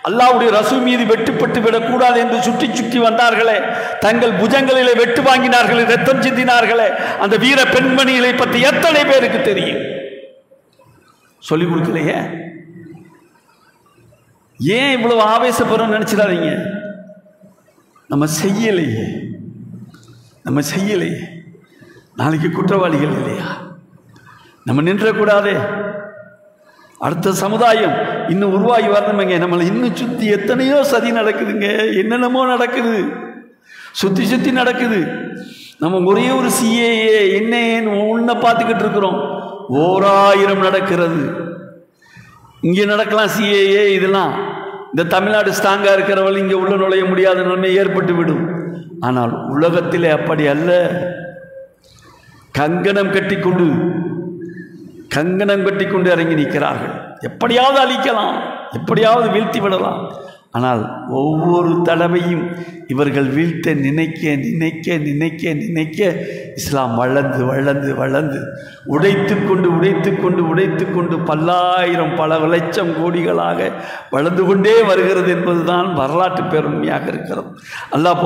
அல்லாஹ்வுடைய ரசூல் மீது வெட்டுப்பட்டு விடக்கூடாது என்று சுற்றி சுற்றி வந்தார்களே, தங்கள் புஜங்களிலே வெட்டு வாங்கினார்களே, ரத்தம் சிந்தினார்களே, அந்த வீர பெண்மணிகளை பற்றி எத்தனை பேருக்கு தெரியும்? சொல்லிக் கொடுக்கலையே. ஏன் இவ்வளவு ஆவேசப்படுறோம் நினைச்சிடாதீங்க. நம்ம செய்யலையே, நம்ம செய்யலையே. நாளைக்கு குற்றவாளிகள் இல்லையா? நம்ம நின்றக்கூடாதே. அடுத்த சமுதாயம் இன்னும் உருவாகி வரணுமேங்க. நம்மளை இன்னும் சுற்றி எத்தனையோ சதி நடக்குதுங்க, என்னென்னமோ நடக்குது, சுற்றி சுற்றி நடக்குது. நம்ம ஒரே ஒரு சிஏஏ என்னன்னு ஒன்றை பார்த்துக்கிட்டு இருக்கிறோம். 1000 நடக்கிறது. இங்கே நடக்கலாம் சிஏஏ இதெல்லாம். இந்த தமிழ்நாடு ஸ்ட்ராங்காக இருக்கிறவர்கள் இங்கே உள்ள நுழைய முடியாத நிலைமை ஏற்பட்டு விடும். ஆனால் உலகத்திலே அப்படி அல்ல. கங்கணம் கட்டிக்கொண்டு இறங்கி நிற்கிறார்கள். எப்படியாவது அழிக்கலாம், எப்படியாவது வீழ்த்தி விடலாம். ஆனால் ஒவ்வொரு தடவையும் இவர்கள் வீழ்த்த நினைக்க இஸ்லாம் வளர்ந்து உடைத்து கொண்டு பல்லாயிரம் பல லட்சம் கோடிகளாக வளர்ந்து கொண்டே வருகிறது என்பதுதான் வரலாற்று பெருமையாக இருக்கிறது. அல்லாஹ்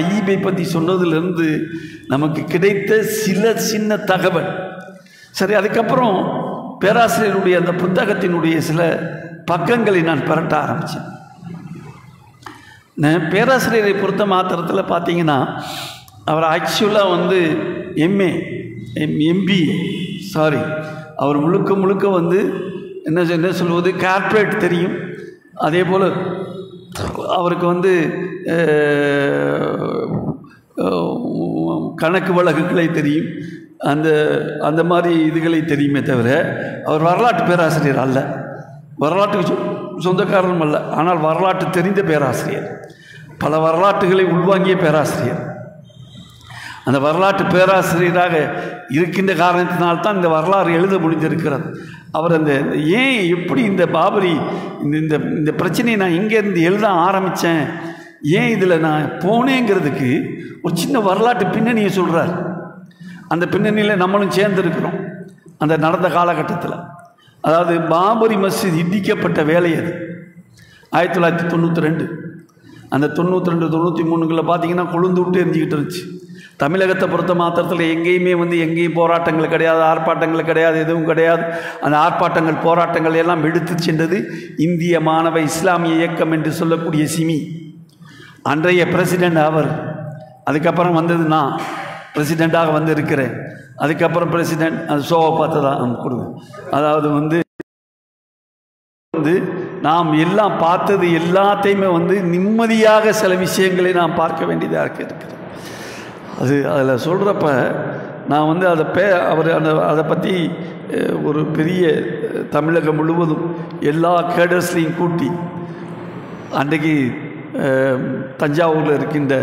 ஐயீபை பற்றி சொன்னதிலிருந்து நமக்கு கிடைத்த சின்ன தகவல். சரி, அதுக்கப்புறம் பேராசிரியருடைய அந்த புத்தகத்தினுடைய சில பக்கங்களை நான் பெரட்ட ஆரம்பித்தேன். பேராசிரியரை பொறுத்த மாத்திரத்தில் பார்த்தீங்கன்னா, அவர் ஆக்சுவலாக வந்து எம்பிஏ அவர் முழுக்க வந்து என்ன சொல்வது, கார்ப்பரேட் தெரியும். அதே போல் அவருக்கு வந்து கணக்கு வழக்குகளை தெரியும், அந்த மாதிரி இதுகளை தெரியுமே தவிர அவர் வரலாற்று பேராசிரியர் அல்ல, வரலாற்றுக்கு சொந்தக்காரரும் அல்ல. ஆனால் வரலாற்று தெரிந்த பேராசிரியர், பல வரலாற்றுகளை உள்வாங்கிய பேராசிரியர். அந்த வரலாற்று பேராசிரியராக இருக்கின்ற காரணத்தினால்தான் இந்த வரலாறு எழுத முடிந்திருக்கிறது. அவர் ஏன் எப்படி இந்த பாபரி இந்த பிரச்சனையை நான் எங்கேருந்து எழுத ஆரம்பித்தேன், ஏன் இதில் நான் போனேங்கிறதுக்கு ஒரு சின்ன வரலாற்று பின்னணியை சொல்கிறார். அந்த பின்னணியில் நம்மளும் சேர்ந்துருக்கிறோம். அந்த நடந்த காலகட்டத்தில், அதாவது பாபரி மஸ்ஜித் இடிக்கப்பட்ட வேலை அது 1992. அந்த 92, 93களில் பார்த்தீங்கன்னா கொழுந்து விட்டு எரிஞ்சிக்கிட்டு இருந்துச்சு. தமிழகத்தை பொறுத்த மாத்திரத்தில் எங்கேயும் போராட்டங்கள் கிடையாது, ஆர்ப்பாட்டங்கள் கிடையாது, எதுவும் கிடையாது. அந்த ஆர்ப்பாட்டங்கள் போராட்டங்கள் எல்லாம் எடுத்து சென்றது இந்திய மாணவ இஸ்லாமிய இயக்கம் என்று சொல்லக்கூடிய சிமி. அன்றைய பிரசிடெண்ட் அவர். அதுக்கப்புறம் வந்தது நான் பிரசிடெண்ட்டாக வந்து இருக்கிறேன். அதுக்கப்புறம் பிரசிடெண்ட் அது ஷோவை பார்த்து தான் கொடுங்க. அதாவது வந்து நாம் எல்லாம் பார்த்தது எல்லாத்தையுமே வந்து நிம்மதியாக சில விஷயங்களை நாம் பார்க்க வேண்டியதாக இருக்கிறது. அதில் சொல்கிறப்ப நான் வந்து அதை பற்றி ஒரு பெரிய தமிழகம் முழுவதும் எல்லா கேடர்ஸ்லையும் கூட்டி, அன்றைக்கு தஞ்சாவூரில் இருக்கின்ற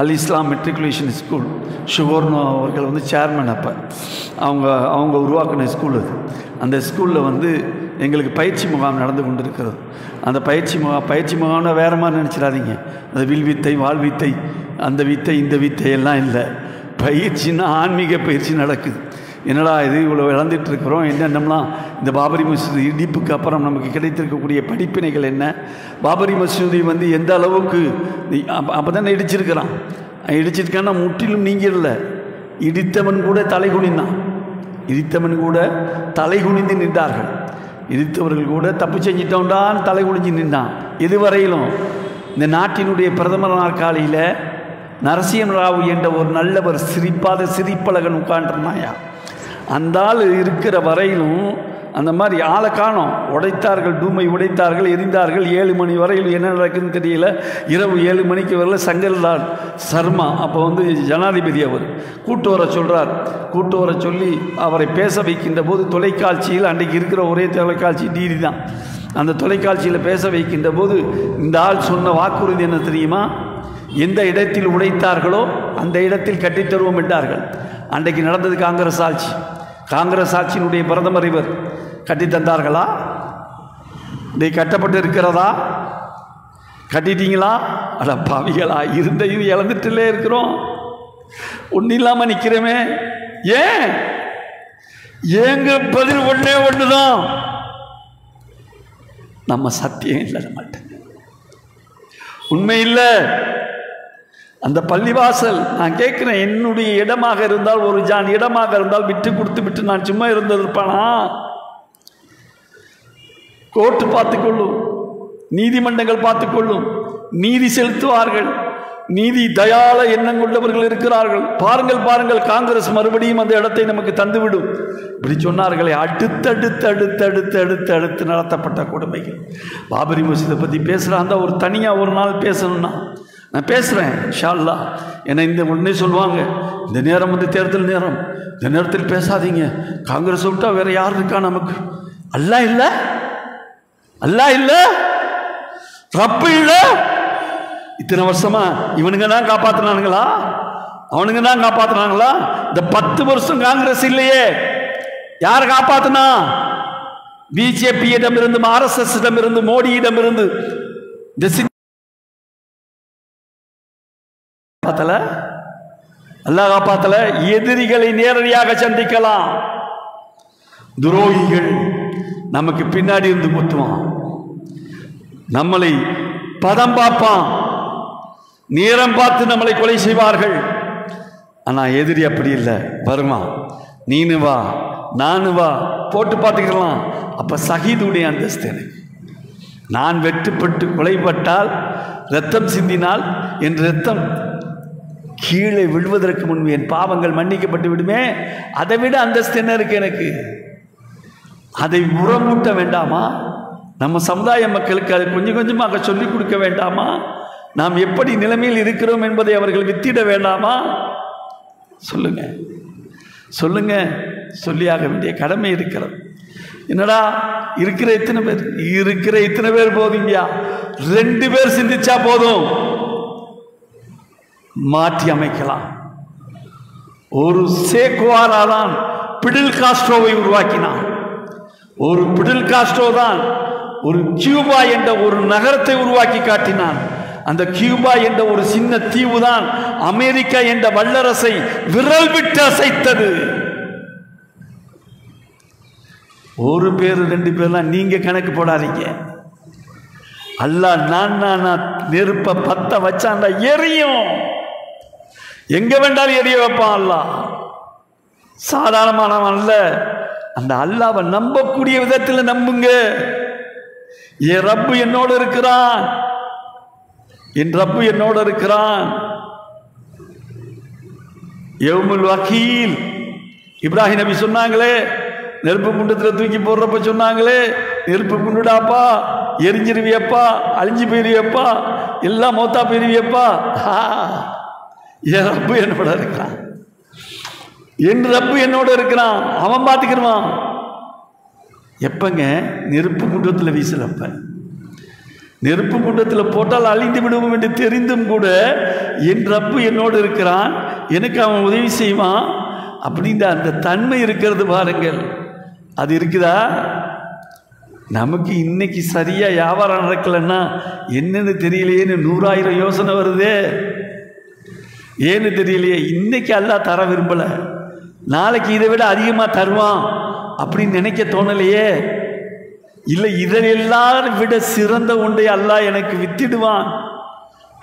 அல் இஸ்லாம் மெட்ரிகுலேஷன் ஸ்கூல், ஷுகோர்னோ அவர்கள் வந்து சேர்மன். அப்போ அவங்க உருவாக்கின ஸ்கூல் அது. அந்த ஸ்கூலில் வந்து எங்களுக்கு பயிற்சி முகாம் நடந்து கொண்டிருக்கிறது. அந்த பயிற்சி முகாம்னா வேறு மாதிரி நினச்சிடாதீங்க. அந்த வில்வித்தை, வாழ்வித்தை, அந்த வித்தை இந்த வித்தை எல்லாம் இல்லை. பயிற்சின்னா ஆன்மீக பயிற்சி நடக்குது. என்னடா இது இவ்வளோ இழந்துட்டுருக்குறோம், என்னென்னலாம் இந்த பாபரி மசூதி இடிப்புக்கு அப்புறம் நமக்கு கிடைத்திருக்கக்கூடிய படிப்பினைகள் என்ன, பாபரி மசூதி வந்து எந்த அளவுக்கு அப்போ தானே இடிச்சிருக்கான்னா முற்றிலும் நீங்கிடல. இடித்தவன் கூட தலை குனிந்து நின்றார்கள். இடித்தவர்கள் கூட தப்பு செஞ்சிட்டோண்டான்னு தலை குனிஞ்சு நின்றான். இதுவரையிலும் இந்த நாட்டினுடைய பிரதமர் நாற்காலியில் நரசிம்ம ராவ் என்ற ஒரு நல்லவர் சிரிப்பழகன் உட்காண்டிருந்தாயா. அந்த ஆள் இருக்கிற வரையிலும் அந்த மாதிரி ஆளை காணோம். டூமை உடைத்தார்கள், எரிந்தார்கள். 7 மணி வரையில் என்ன நடக்குதுன்னு தெரியல. இரவு 7 மணிக்கு வரல சங்கர்லால் சர்மா அப்போ வந்து ஜனாதிபதி அவர் கூட்டு வர சொல்லி அவரை பேச வைக்கின்ற போது தொலைக்காட்சியில், அன்றைக்கு இருக்கிற ஒரே தொலைக்காட்சி டிடி தான், அந்த தொலைக்காட்சியில் பேச வைக்கின்ற போது இந்த ஆள் சொன்ன வாக்குறுதி என்ன தெரியுமா? எந்த இடத்தில் உடைத்தார்களோ அந்த இடத்தில் கட்டித்தருவோம் என்றார்கள். அன்றைக்கு நடந்தது காங்கிரஸ் ஆட்சியினுடைய பிரதமர் இவர். கட்டித்தந்தார்களா? இதை கட்டப்பட்டு இருக்கிறதா? கட்டிட்டீங்களா? அட பாவிகளா, இருந்தையும் இழந்துட்டுலே இருக்கிறோம், ஒன்றும் இல்லாமல் நிற்கிறோமே. ஏங்க பதில் ஒன்று தான், நம்ம சத்தியம் இல்லை, நம்மகிட்ட உண்மை இல்லை. அந்த பள்ளிவாசல் நான் கேட்குறேன், என்னுடைய இடமாக இருந்தால், ஒரு ஜான் இடமாக இருந்தால் விட்டு நான் சும்மா இருந்திருப்பானா? கோர்ட்டு பார்த்துக்கொள்ளும், நீதிமன்றங்கள் பார்த்துக்கொள்ளும், நீதி செலுத்துவார்கள். நீதி தயால எண்ணம் கொண்டவர்கள் இருக்கிறார்கள். பாருங்கள், காங்கிரஸ் மறுபடியும் அந்த இடத்தை நமக்கு தந்துவிடும். இப்படி சொன்னார்களே. அடுத்து நடத்தப்பட்ட கொடுமைகள். பாபரி மசூதை பற்றி பேசுகிறான். ஒரு தனியாக ஒரு நாள் பேசணும்னா நான் பேசுகிறேன் இன்ஷா அல்லாஹ். ஏன்னா இந்த உடனே சொல்லுவாங்க, இந்த நேரம் வந்து தேர்தல் நேரம், இந்த நேரத்தில் பேசாதீங்க, காங்கிரஸ் விட்டா வேற யார் இருக்கா நமக்கு? அல்லாஹ் இல்லை, ரப்பு இல்லை, இத்தனை வருஷமா இவனுங்க தான் காப்பாற்றினானுங்களா, அவனுங்க தான் காப்பாற்றினாங்களா? இந்த 10 வருஷம் காங்கிரஸ் இல்லையே, யார் காப்பாத்தினா? பிஜேபியிடமிருந்து, RSS இடமிருந்து, மோடியிடமிருந்து. இந்த காப்பாத்தல, அல்லாஹ் காப்பாத்தல. எதிரிகளை நேரடியாக சந்திக்கலாம், துரோகிகள் நமக்கு பின்னாடி இருந்து குத்துவான், நம்மளை பதம் பார்ப்பான், நேரம் பார்த்து நம்மளை கொலை செய்வார்கள். ஆனா எதிரி அப்படி இல்லை, வருமா, நீனு வா நானு வா, போட்டு பார்த்துக்கலாம். அப்ப ஷஹீதுடைய அந்தஸ்து எனக்கு. நான் வெட்டுப்பட்டு கொலைப்பட்டால், ரத்தம் சிந்தினால், என் ரத்தம் கீழே விழுவதற்கு முன்பு என் பாவங்கள் மன்னிக்கப்பட்டு விடுமே. அதை விட அந்தஸ்து என்ன இருக்கு எனக்கு? அதை உரமூட்ட வேண்டாமா? நம்ம சமுதாய மக்களுக்கு அதை கொஞ்சம் கொஞ்சமாக சொல்லிக் கொடுக்க வேண்டாமா? நாம் எப்படி நிலைமையில் இருக்கிறோம் என்பதை அவர்கள் வித்திட வேண்டாமா? சொல்லுங்க சொல்லுங்க, சொல்லியாக வேண்டிய கடமை இருக்கிறது. என்னடா இருக்கிற இத்தனை பேர் போதுங்கயா, 2 பேர் சிந்திச்சா போதும், மாற்றி அமைக்கலாம். ஒரு சேக்குவாரா தான் பிடில் காஸ்ட்ரோவை உருவாக்கினான். ஒரு பிடில் காஸ்ட்ரோ தான் ஒரு கியூபா என்ற ஒரு நகரத்தை உருவாக்கி காட்டினான். அந்த கியூபா என்ற ஒரு சின்ன தீவு தான் அமெரிக்கா என்ற வல்லரசை விரல் விட்டு அசைத்தது. ஒரு பேர் 2 பேர்லாம் நீங்க கணக்கு போடாதீங்க. அல்லாஹ் நான் நெருப்ப பத்த வச்சாண்டா எரியும், எங்க வேண்டாலும் எரிய வைப்பான். அல்லாஹ் சாதாரணமானவன் அல்ல. அந்த அல்லாஹ்வை நம்பக்கூடிய விதத்தில் நம்புங்க. என் ரப்பு என்னோடு இருக்கிறான், என் ரப்பு என்னோடு இருக்கிறான். யௌமுல் வக்கீல் இப்ராஹிம் நபி சொன்னாங்களே, நெருப்பு குண்டத்தில் தூக்கி போடுறப்ப சொன்னாங்களே, நெருப்பு குண்டுடாப்பா, எரிஞ்சிருவியப்பா, அழிஞ்சு போயிருவியப்பா, எல்லாம் மௌத்தா போயிருவியப்பா. என் ரப்பு என்னோட இருக்கிறான், என் ரப்பு என்னோட இருக்கிறான், அவன் பார்த்துக்கிடுவான். எப்பங்க? நெருப்பு குண்டத்தில் வீசலப்ப. நெருப்பு குண்டத்தில் போட்டால் அழிந்து விடுவோம் என்று தெரிந்தும் கூட என் ரப்பு என்னோடு இருக்கிறான், எனக்கு அவன் உதவி செய்வான் அப்படின்ற அந்த தன்மை இருக்கிறது பாருங்கள். அது இருக்குதா? நமக்கு இன்னைக்கு சரியா வியாபாரம் நடக்கலன்னா என்னன்னு தெரியலையேன்னு 100,000 யோசனை வருதே. ஏன்னு தெரியலையே. இன்னைக்கு அல்லாஹ் தர விரும்பல, நாளைக்கு இதை விட அதிகமாக தருவான் அப்படின்னு நினைக்க தோணலையே. இல்லை, இதெல்லாம் விட சிறந்த ஒன்றை அல்லாஹ் எனக்கு வித்திடுவான்,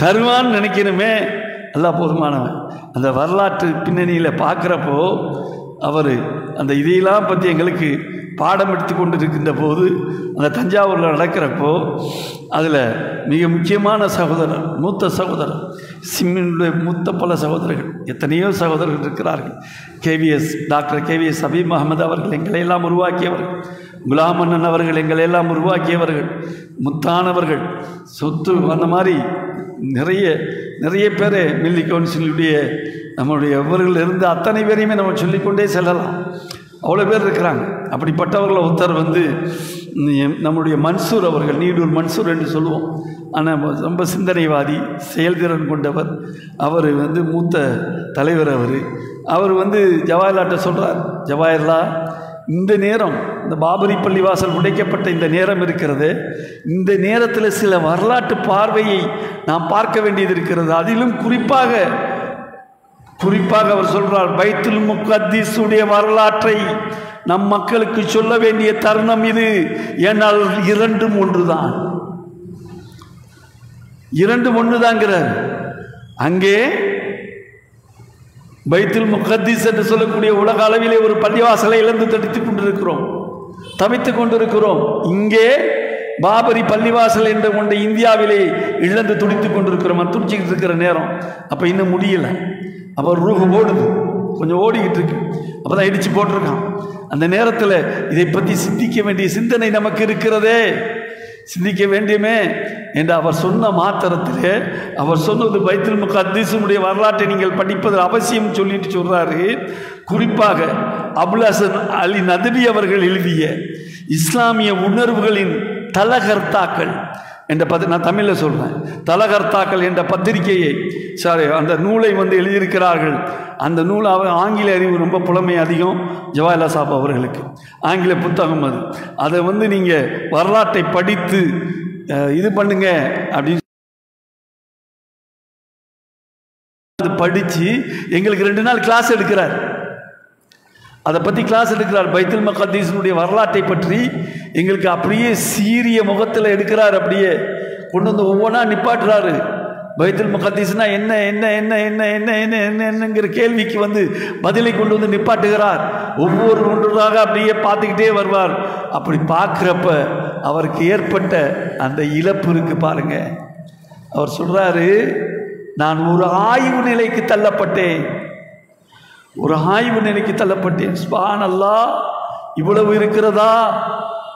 தருவான்னு நினைக்கணுமே. அல்லாஹ் போதுமானவன். அந்த வரலாற்று பின்னணியில் பார்க்குறப்போ அவர் அந்த இதையெல்லாம் பற்றி எங்களுக்கு பாடம் எடுத்து கொண்டு இருக்கின்ற போது, அந்த தஞ்சாவூரில் நடக்கிறப்போ அதில் மிக முக்கியமான சகோதரர், மூத்த சகோதரர், சிம்மினுடைய மூத்த பல சகோதரர்கள், எத்தனையோ சகோதரர்கள் இருக்கிறார்கள். டாக்டர் கேவிஎஸ் ஹபீப் அகமது அவர்கள் எங்களையெல்லாம் உருவாக்கியவர்கள், குலாமன்னன் அவர்கள் எங்களையெல்லாம் உருவாக்கியவர்கள், முத்தானவர்கள், சொத்து, அந்த மாதிரி நிறைய பேர் மில்லி கவுன்சிலுடைய நம்மளுடைய எவர்கள் இருந்து அத்தனை பேரையுமே நம்ம சொல்லிக்கொண்டே செல்லலாம். அவ்வளோ பேர் இருக்கிறாங்க. அப்படிப்பட்டவர்களை ஒருத்தர் நம்முடைய மன்சூர் அவர்கள், நீடூர் மன்சூர் என்று சொல்லுவோம். ஆனால் ரொம்ப சிந்தனைவாதி, செயல்திறன் கொண்டவர். அவர் மூத்த தலைவர். அவர் ஜவாஹர்லாட்ட சொல்கிறார், ஜவாஹர்லா, இந்த நேரம், இந்த பாபரி பள்ளிவாசல் உடைக்கப்பட்ட இந்த நேரம் இருக்கிறது, இந்த நேரத்தில் சில வரலாற்று பார்வையை நாம் பார்க்க வேண்டியது இருக்கிறது. அதிலும் குறிப்பாக அவர் சொல்றார், பைத்துல் முகத்தீஸுடைய வரலாற்றை நம் மக்களுக்கு சொல்ல வேண்டிய தருணம் இது. ஏனால் இரண்டும் ஒன்றுதான், இரண்டும் ஒன்றுதாங்கிறார். அங்கே பைத்துல் முகத்தீஸ் என்று சொல்லக்கூடிய உலக அளவிலே ஒரு பள்ளிவாசலை இழந்து தவித்துக் கொண்டிருக்கிறோம். இங்கே பாபரி பள்ளிவாசல் என்ற ஒன்றை இந்தியாவிலே இழந்து துடித்துக் கொண்டிருக்கிறோம். துடிச்சிக்கிட்டு இருக்கிற நேரம். அப்போ இன்னும் முடியல. அப்போ ரூஹு ஓடுது, கொஞ்சம் ஓடிக்கிட்டு இருக்கு. அப்போ தான் இடித்து போட்டிருக்கான். அந்த நேரத்தில் இதை பற்றி சிந்திக்க வேண்டிய சிந்தனை நமக்கு இருக்கிறதே, சிந்திக்க வேண்டியமே என்று அவர் சொன்ன மாத்திரத்திலே, அவர் சொன்னது பைத்துல் முகத்தீஸுடைய வரலாற்றை நீங்கள் படிப்பது அவசியம் சொல்லிட்டு சொல்கிறாரு. குறிப்பாக அபுல் ஹசன் அலி நதவி அவர்கள் எழுதிய இஸ்லாமிய உணர்வுகளின் தலகர்த்தாக்கள் என்ற நான் தமிழில் சொல்கிறேன், தலகர்த்தாக்கள் என்ற பத்திரிகையை அந்த நூலை வந்து எழுதியிருக்கிறார்கள். அந்த நூல் ஆங்கில அறிவு ரொம்ப புலமை அதிகம் ஜவாஹிர்லா சாப் அவர்களுக்கு, ஆங்கில புத்தகம் அது. அதை வந்து நீங்கள் வரலாற்றை படித்து இது பண்ணுங்க அப்படின்னு படித்து எங்களுக்கு 2 நாள் கிளாஸ் எடுக்கிறார். அதை பற்றி கிளாஸ் எடுக்கிறார். பைத்துல் மக்தீஸினுடைய வரலாற்றை பற்றி எங்களுக்கு அப்படியே சீரிய முகத்தில் எடுக்கிறார். அப்படியே கொண்டு வந்து ஒவ்வொன்றா நிப்பாட்டுறாரு. பைத்துல் மக்தீஸ்னா என்ன என்ன என்ன என்ன என்ன என்ன என்ன என்னங்கிற கேள்விக்கு வந்து பதிலை கொண்டு வந்து நிப்பாட்டுகிறார். ஒவ்வொரு ஒன்றாக அப்படியே பார்த்துக்கிட்டே வருவார். அப்படி பார்க்குறப்ப அவருக்கு ஏற்பட்ட அந்த இழப்பு இருக்கு பாருங்க. அவர் சொல்றாரு, நான் ஒரு ஆய்வு நிலைக்கு தள்ளப்பட்டேன், ஒரு ஆய்வு நிலைக்கு தள்ளப்பட்டேன். சுப்ஹானல்லாஹ், இவ்வளவு இருக்கிறதா,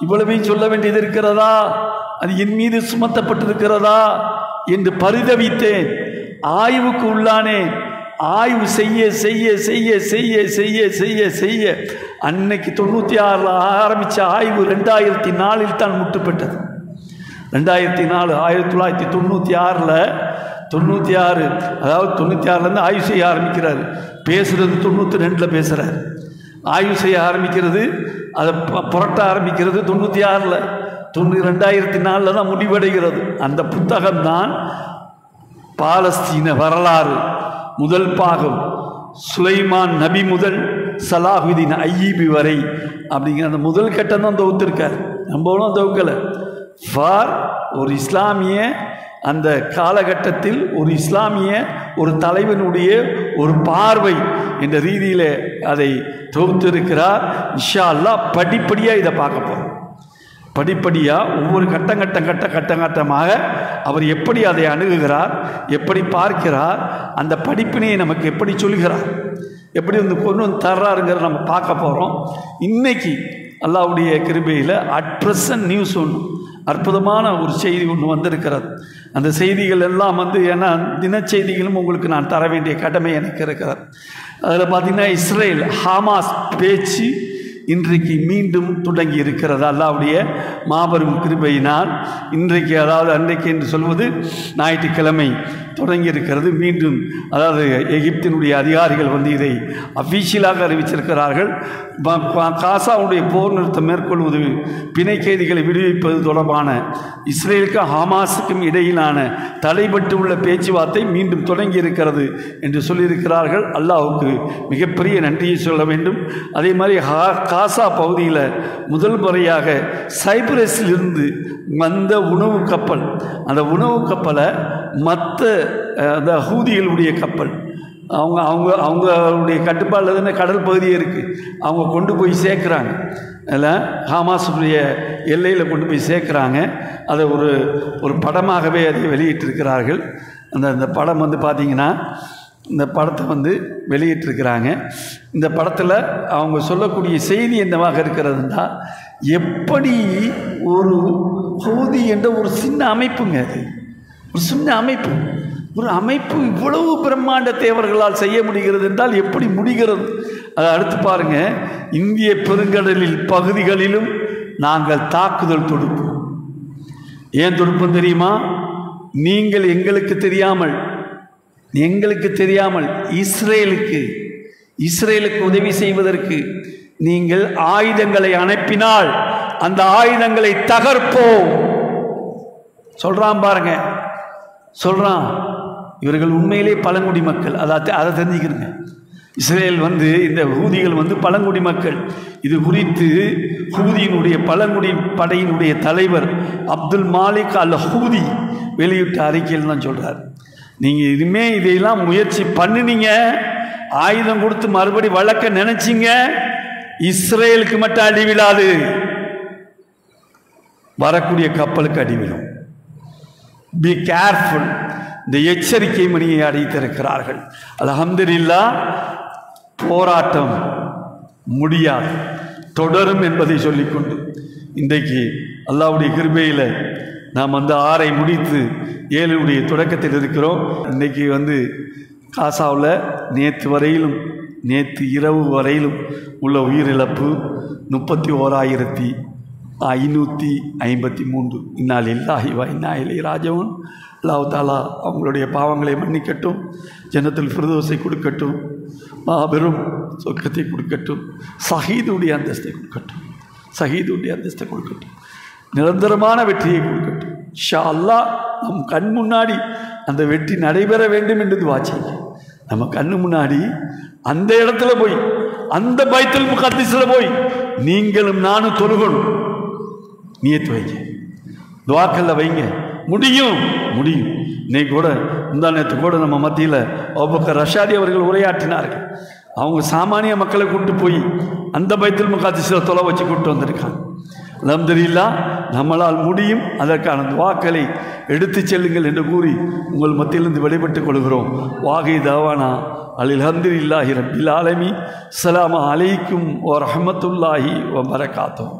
இவ்வளவையும் சொல்ல வேண்டியது இருக்கிறதா, அது என் மீது சுமத்தப்பட்டிருக்கிறதா என்று பரிதவித்தேன். ஆய்வுக்கு உள்ளானேன். ஆய்வு செய்ய செய்ய செய்ய செய்ய செய்ய செய்ய செய்ய அன்னைக்கு 96 ஆரம்பித்த ஆய்வு 2004 தான் முட்டுப்பட்டது. 2004 1996 96, அதாவது 96 ஆய்வு செய்ய ஆரம்பிக்கிறார். பேசுறது 92 பேசுகிறார். ஆய்வு செய்ய ஆரம்பிக்கிறது, அதை புரட்ட ஆரம்பிக்கிறது 96. 2004 தான் முடிவடைகிறது. அந்த புத்தகம்தான் பாலஸ்தீன வரலாறு முதல் பாகம், சுலைமான் நபி முதல் சலாஹுதீன் அய்யூபி வரை அப்படிங்கிற அந்த முதல் கட்டம் தான் தொகுத்திருக்கார். நம்மளும் தொகுக்கலை. ஃபார் ஒரு இஸ்லாமிய அந்த காலகட்டத்தில் ஒரு இஸ்லாமிய ஒரு தலைவனுடைய ஒரு பார்வை என்ற ரீதியில் அதை தொகுத்திருக்கிறார். இன்ஷா அல்லாஹ் படிப்படியாக இதை பார்க்க போகிறோம். படிப்படியாக ஒவ்வொரு கட்டமாக அவர் எப்படி அதை அணுகுகிறார், எப்படி பார்க்கிறார், அந்த படிப்பினையை நமக்கு எப்படி சொல்கிறார், எப்படி வந்து கொண்டு வந்து தர்றாருங்கிறத நம்ம பார்க்க போகிறோம். இன்னைக்கு அல்லாஹ்வுடைய கிருபையில் அட் ப்ரெசன்ட் நியூஸ் ஒன்று, அற்புதமான ஒரு செய்தி ஒன்று வந்திருக்கிறது. அந்த செய்திகள் எல்லாம் வந்து ஏன்னா தினச்செய்திகளும் உங்களுக்கு நான் தர வேண்டிய கடமை எனக்கு இருக்கிறது. அதில் பார்த்திங்கன்னா இஸ்ரேல் ஹமாஸ் பேச்சு இன்றைக்கு மீண்டும் தொடங்கி இருக்கிறது. அல்லாஹ்வுடைய மாபெரும் கிருபையினால் இன்றைக்கு, அதாவது அன்றைக்கு என்று சொல்வது ஞாயிற்றுக்கிழமை தொடங்கி இருக்கிறது மீண்டும். அதாவது எகிப்தினுடைய அதிகாரிகள் வந்து இதை அஃபீஷியலாக அறிவிச்சிருக்கிறார்கள். காசாவுடைய போர் நிறுத்தம் மேற்கொள்வது, பிணை கைதிகளை விடுவிப்பது தொடர்பான இஸ்ரேலுக்கும் ஹமாஸுக்கும் இடையிலான தடைபட்டு உள்ள பேச்சுவார்த்தை மீண்டும் தொடங்கி இருக்கிறது என்று சொல்லியிருக்கிறார்கள். அல்லாஹ்வுக்கு மிகப்பெரிய நன்றியை சொல்ல வேண்டும். அதே மாதிரி காசா பகுதியில் முதல் முறையாக சைப்ரஸிலிருந்து வந்த உணவு கப்பல், அந்த உணவு கப்பலை மற்ற அந்த ஹூதிகளுடைய கப்பல் அவங்களுடைய கட்டுப்பாடில் தானே கடல் பகுதியே இருக்குது, அவங்க கொண்டு போய் சேர்க்குறாங்க. அதில் ஹமாஸுடைய எல்லையில் கொண்டு போய் சேர்க்குறாங்க. அதை ஒரு படமாகவே அதை வெளியிட்டிருக்கிறார்கள். அந்த படம் வந்து பார்த்திங்கன்னா, இந்த படத்தை வந்து வெளியிட்டிருக்கிறாங்க. இந்த படத்தில் அவங்க சொல்லக்கூடிய செய்தி என்னவாக இருக்கிறதுனா, எப்படி ஒரு ஹூதி என்ற ஒரு சின்ன அமைப்புங்க, அது ஒரு சின்ன அமைப்பு, ஒரு அமைப்பு இவ்வளவு பிரம்மாண்டத்தை அவர்களால் செய்ய முடிகிறது என்றால் எப்படி முடிகிறது? அதை அடுத்து பாருங்க. இந்திய பெருங்கடலில் பகுதிகளிலும் நாங்கள் தாக்குதல் தொடுப்போம். ஏன் தொடுப்போம் தெரியுமா? நீங்கள் எங்களுக்கு தெரியாமல் இஸ்ரேலுக்கு உதவி செய்வதற்கு நீங்கள் ஆயுதங்களை அனுப்பினால் அந்த ஆயுதங்களை தகர்ப்போம் சொல்றான் பாருங்க. சொல்றான். இவர்கள் உண்மையிலே பழங்குடி மக்கள், அதை தெரிஞ்சுக்கிறங்க. இஸ்ரேல் வந்து இந்த ஹூதிகள் வந்து பழங்குடி மக்கள். இது குறித்து ஹூதியினுடைய பழங்குடி படையினுடைய தலைவர் அப்துல் மாலிக் அல் ஹூதி வெளியிட்ட அறிக்கையில் தான் சொல்றார், நீங்கள் இனிமேல் இதையெல்லாம் முயற்சி பண்ணினீங்க, ஆயுதம் கொடுத்து மறுபடி வளர்க்க நினைச்சிங்க, இஸ்ரேலுக்கு மட்டும் அடி விழாது, வரக்கூடிய கப்பலுக்கு அடி விழும். Be careful. இந்த எச்சரிக்கை மணியை அடித்திருக்கிறார்கள். அல்ஹம்துலில்லாஹ், போராட்டம் முடியாது, தொடரும் என்பதை சொல்லிக்கொண்டு இன்றைக்கு அல்லாஹ்வுடைய கிருபையில் நாம் வந்து 6 முடித்து 7 தொடக்கத்தில் இருக்கிறோம். இன்றைக்கி வந்து காசாவில் நேற்று இரவு வரையிலும் உள்ள உயிரிழப்பு 31,000 553. இன்னா லில்லாஹி வ இன்னா இலைஹி ராஜிஊன். அல்லாஹ் தஆலா அவங்களுடைய பாவங்களை மன்னிக்கட்டும், ஜன்னத்துல் ஃபிர்தௌஸை கொடுக்கட்டும், மாபெரும் சொர்க்கத்தை கொடுக்கட்டும், ஷஹீதுடைய அந்தஸ்தை கொடுக்கட்டும், ஷஹீதுடைய அந்தஸ்தை கொடுக்கட்டும், நிரந்தரமான வெற்றியை கொடுக்கட்டும். இன்ஷா அல்லாஹ் நம் கண் முன்னாடி அந்த வெற்றி நடைபெற வேண்டும் என்று துஆ செய்யுங்க. நம்ம கண்ணு முன்னாடி அந்த இடத்துல போய், அந்த பைத்துல் முகத்திஸில் போய் நீங்களும் நானும் தொழுகணும். நியத்து வைங்க, துஆக்கல்ல வைங்க. முடியும் முடியும். இன்னைக்கு கூட முந்தா நேற்று கூட நம்ம மத்தியில் அபூபக்கர் ரஷாதி அவர்கள் உரையாற்றினார்கள். அவங்க சாமானிய மக்களை கூப்பிட்டு போய் அந்த பைத்துல் முகத்திஸில் தொலை வச்சு கூப்பிட்டு வந்திருக்காங்க. அல்ஹம்துலில்லாஹ், நம்மளால் முடியும். அதற்கான துஆக்களை எடுத்து செல்லுங்கள் என்று கூறி உங்கள் மத்தியிலிருந்து விடைபெற்றுக் கொள்கிறோம். வாகை தாவானா அல்ஹம்துலில்லாஹி ரப்பில் ஆலமீன். அஸ்ஸலாமு அலைக்கும் வ ரஹ்மத்துல்லாஹி வ பரகாத்துஹு.